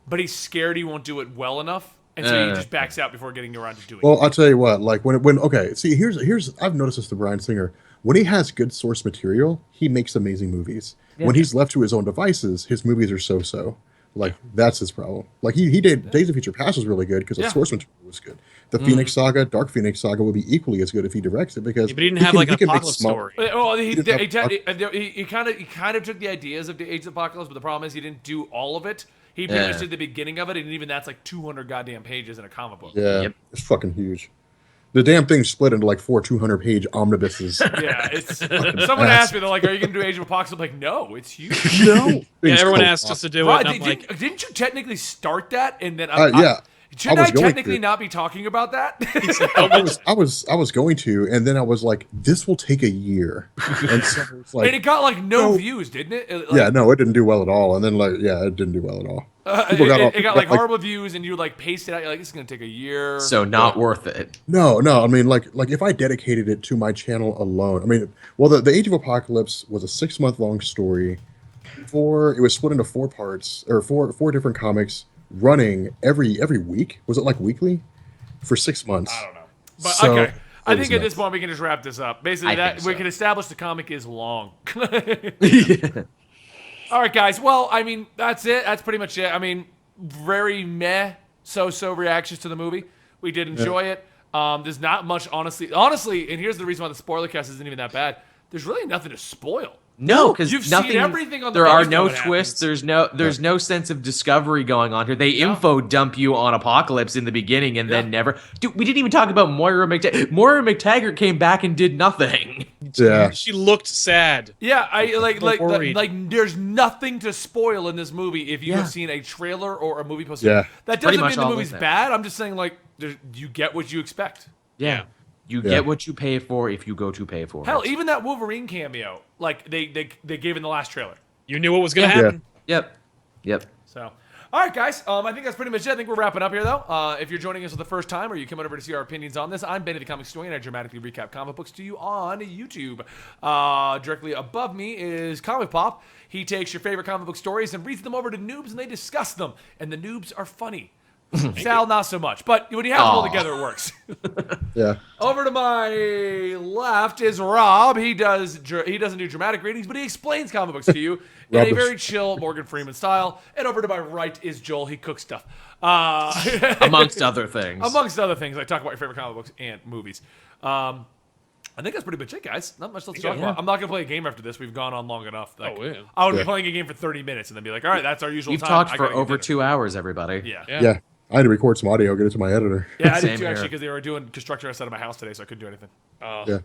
A: but he's scared he won't do it well enough, and so he just backs out before getting around to doing it.
C: Well, I'll tell you what. Like when okay, see, here's I've noticed this to Bryan Singer. When he has good source material, he makes amazing movies. When he's left to his own devices, his movies are so. Like that's his problem. Like he did Days of Future Past was really good because
A: Yeah.
C: the source material was good. The Phoenix Saga, Dark Phoenix Saga would be equally as good if he directs it because
D: but he didn't have like an
C: can make
D: apocalypse
C: small-
D: story.
A: Well, he
C: didn't have-
A: kind of took the ideas of the Age of Apocalypse, but the problem is he didn't do all of it. He pretty much
B: Yeah.
A: did the beginning of it, and even that's like 200 goddamn pages in a comic book.
C: Yeah,
B: Yep.
C: it's fucking huge. The damn thing split into like 4 200-page omnibuses.
A: Yeah, it's. Someone asked me, they're like, "Are you going to do Age of Apocalypse?" I'm like, "No, it's huge."
C: No,
D: Yeah,
C: Things
D: everyone
C: go
D: asked
C: off.
D: us to do it.
A: Right,
D: And I'm like,
A: didn't you technically start that, and then
C: Yeah,
A: Shouldn't
C: I
A: I,
C: was going
A: technically
C: to.
A: not be talking about that?
C: I was going to, and then I was like, this will take a year, and so it's like,
A: and it got like no
C: No.
A: views, didn't it?
C: yeah, no, it didn't do well at all. And then it didn't do well at all. People
A: It got like
C: like-
A: horrible views, and you like paste it out. You're like, "This is gonna take a year."
B: So not worth it.
C: No, I mean, like if I dedicated it to my channel alone, I mean, well, the Age of Apocalypse was a 6-month long story. It was split into 4 parts or four different comics running every week. Was it like weekly for 6 months?
A: I don't know, but
C: So,
A: okay. I
C: it was
A: think at
C: nuts.
A: this point we can just wrap this up. Basically,
B: I
A: that
B: think
A: we
B: so.
A: can establish the comic is long. All right, guys. Well, I mean, that's it. That's pretty much it. I mean, very meh, so reactions to the movie. We did enjoy it. There's not much, honestly, and here's the reason why the spoiler cast isn't even that bad. There's really nothing to spoil.
B: No, because
A: You've seen
B: nothing.
A: everything on the
B: there are
A: poster
B: no
A: what
B: twists.
A: happens.
B: There's no sense of discovery going on here. They info dump you on Apocalypse in the beginning and then never. Dude, we didn't even talk about Moira McTaggart. Moira McTaggart came back and did nothing.
C: Yeah.
D: She looked sad.
A: Yeah, I
D: worried.
A: like. There's nothing to spoil in this movie if you
B: Yeah.
A: have seen a trailer or a movie poster.
C: Yeah.
A: That
B: Pretty
A: doesn't
B: much
A: mean the
B: all
A: movie's
B: of it.
A: bad. I'm just saying like you get what you expect.
B: Yeah. You
C: Yeah.
B: get what you pay for if you go to pay for
A: Hell,
B: it.
A: even that Wolverine cameo, like they gave in the last trailer.
D: You knew what was going to
B: Yeah.
D: happen.
B: Yep.
A: So, all right, guys. I think that's pretty much it. I think we're wrapping up here, though. If you're joining us for the first time or you come over to see our opinions on this, I'm Benny the Comicstorian. I dramatically recap comic books to you on YouTube. Directly above me is Comic Pop. He takes your favorite comic book stories and reads them over to noobs, and they discuss them. And the noobs are funny. Sal, not so much. But when you have them all
B: Aw.
A: together, it works.
C: Yeah.
A: Over to my left is Rob. He doesn't do dramatic readings, but he explains comic books to you in a
C: Rubbish.
A: very chill Morgan Freeman style. And over to my right is Joel. He cooks stuff.
B: Amongst other things.
A: Amongst other things, I talk about your favorite comic books and movies. I think that's pretty much it, guys. Not much else to talk about. I'm not going to play a game after this. We've gone on long enough. Like,
D: Oh, yeah.
A: I would be
C: Yeah.
A: playing a game for 30 minutes and then be like, all right, that's our usual
B: We've
A: time.
B: talked
A: I
B: for
A: gotta get
B: over
A: dinner.
B: 2 hours, everybody.
A: Yeah.
C: Yeah. I had to record some audio, get it to my editor.
A: Yeah, I did
B: Same
A: too, actually,
B: here.
A: because they were doing construction outside of my house today, so I couldn't do anything.
C: Yeah.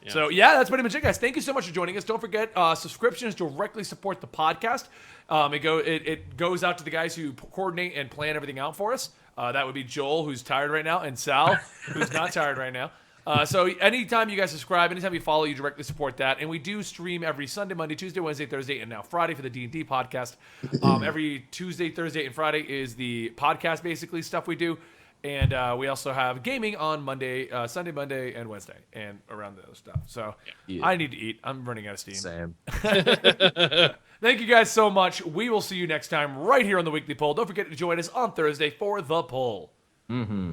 A: So yeah, that's pretty much it, guys. Thank you so much for joining us. Don't forget, subscriptions directly support the podcast. It goes out to the guys who coordinate and plan everything out for us. That would be Joel, who's tired right now, and Sal, who's not tired right now. So anytime you guys subscribe, anytime you follow, you directly support that. And we do stream every Sunday, Monday, Tuesday, Wednesday, Thursday, and now Friday for the D&D podcast. Every Tuesday, Thursday, and Friday is the podcast, basically, stuff we do. And we also have gaming on Monday, Sunday, Monday, and Wednesday, and around the other stuff. So
B: Yeah.
A: I need to eat. I'm running out of steam.
B: Same.
A: Thank you guys so much. We will see you next time right here on the Weekly Poll. Don't forget to join us on Thursday for The Poll.
B: Mm-hmm.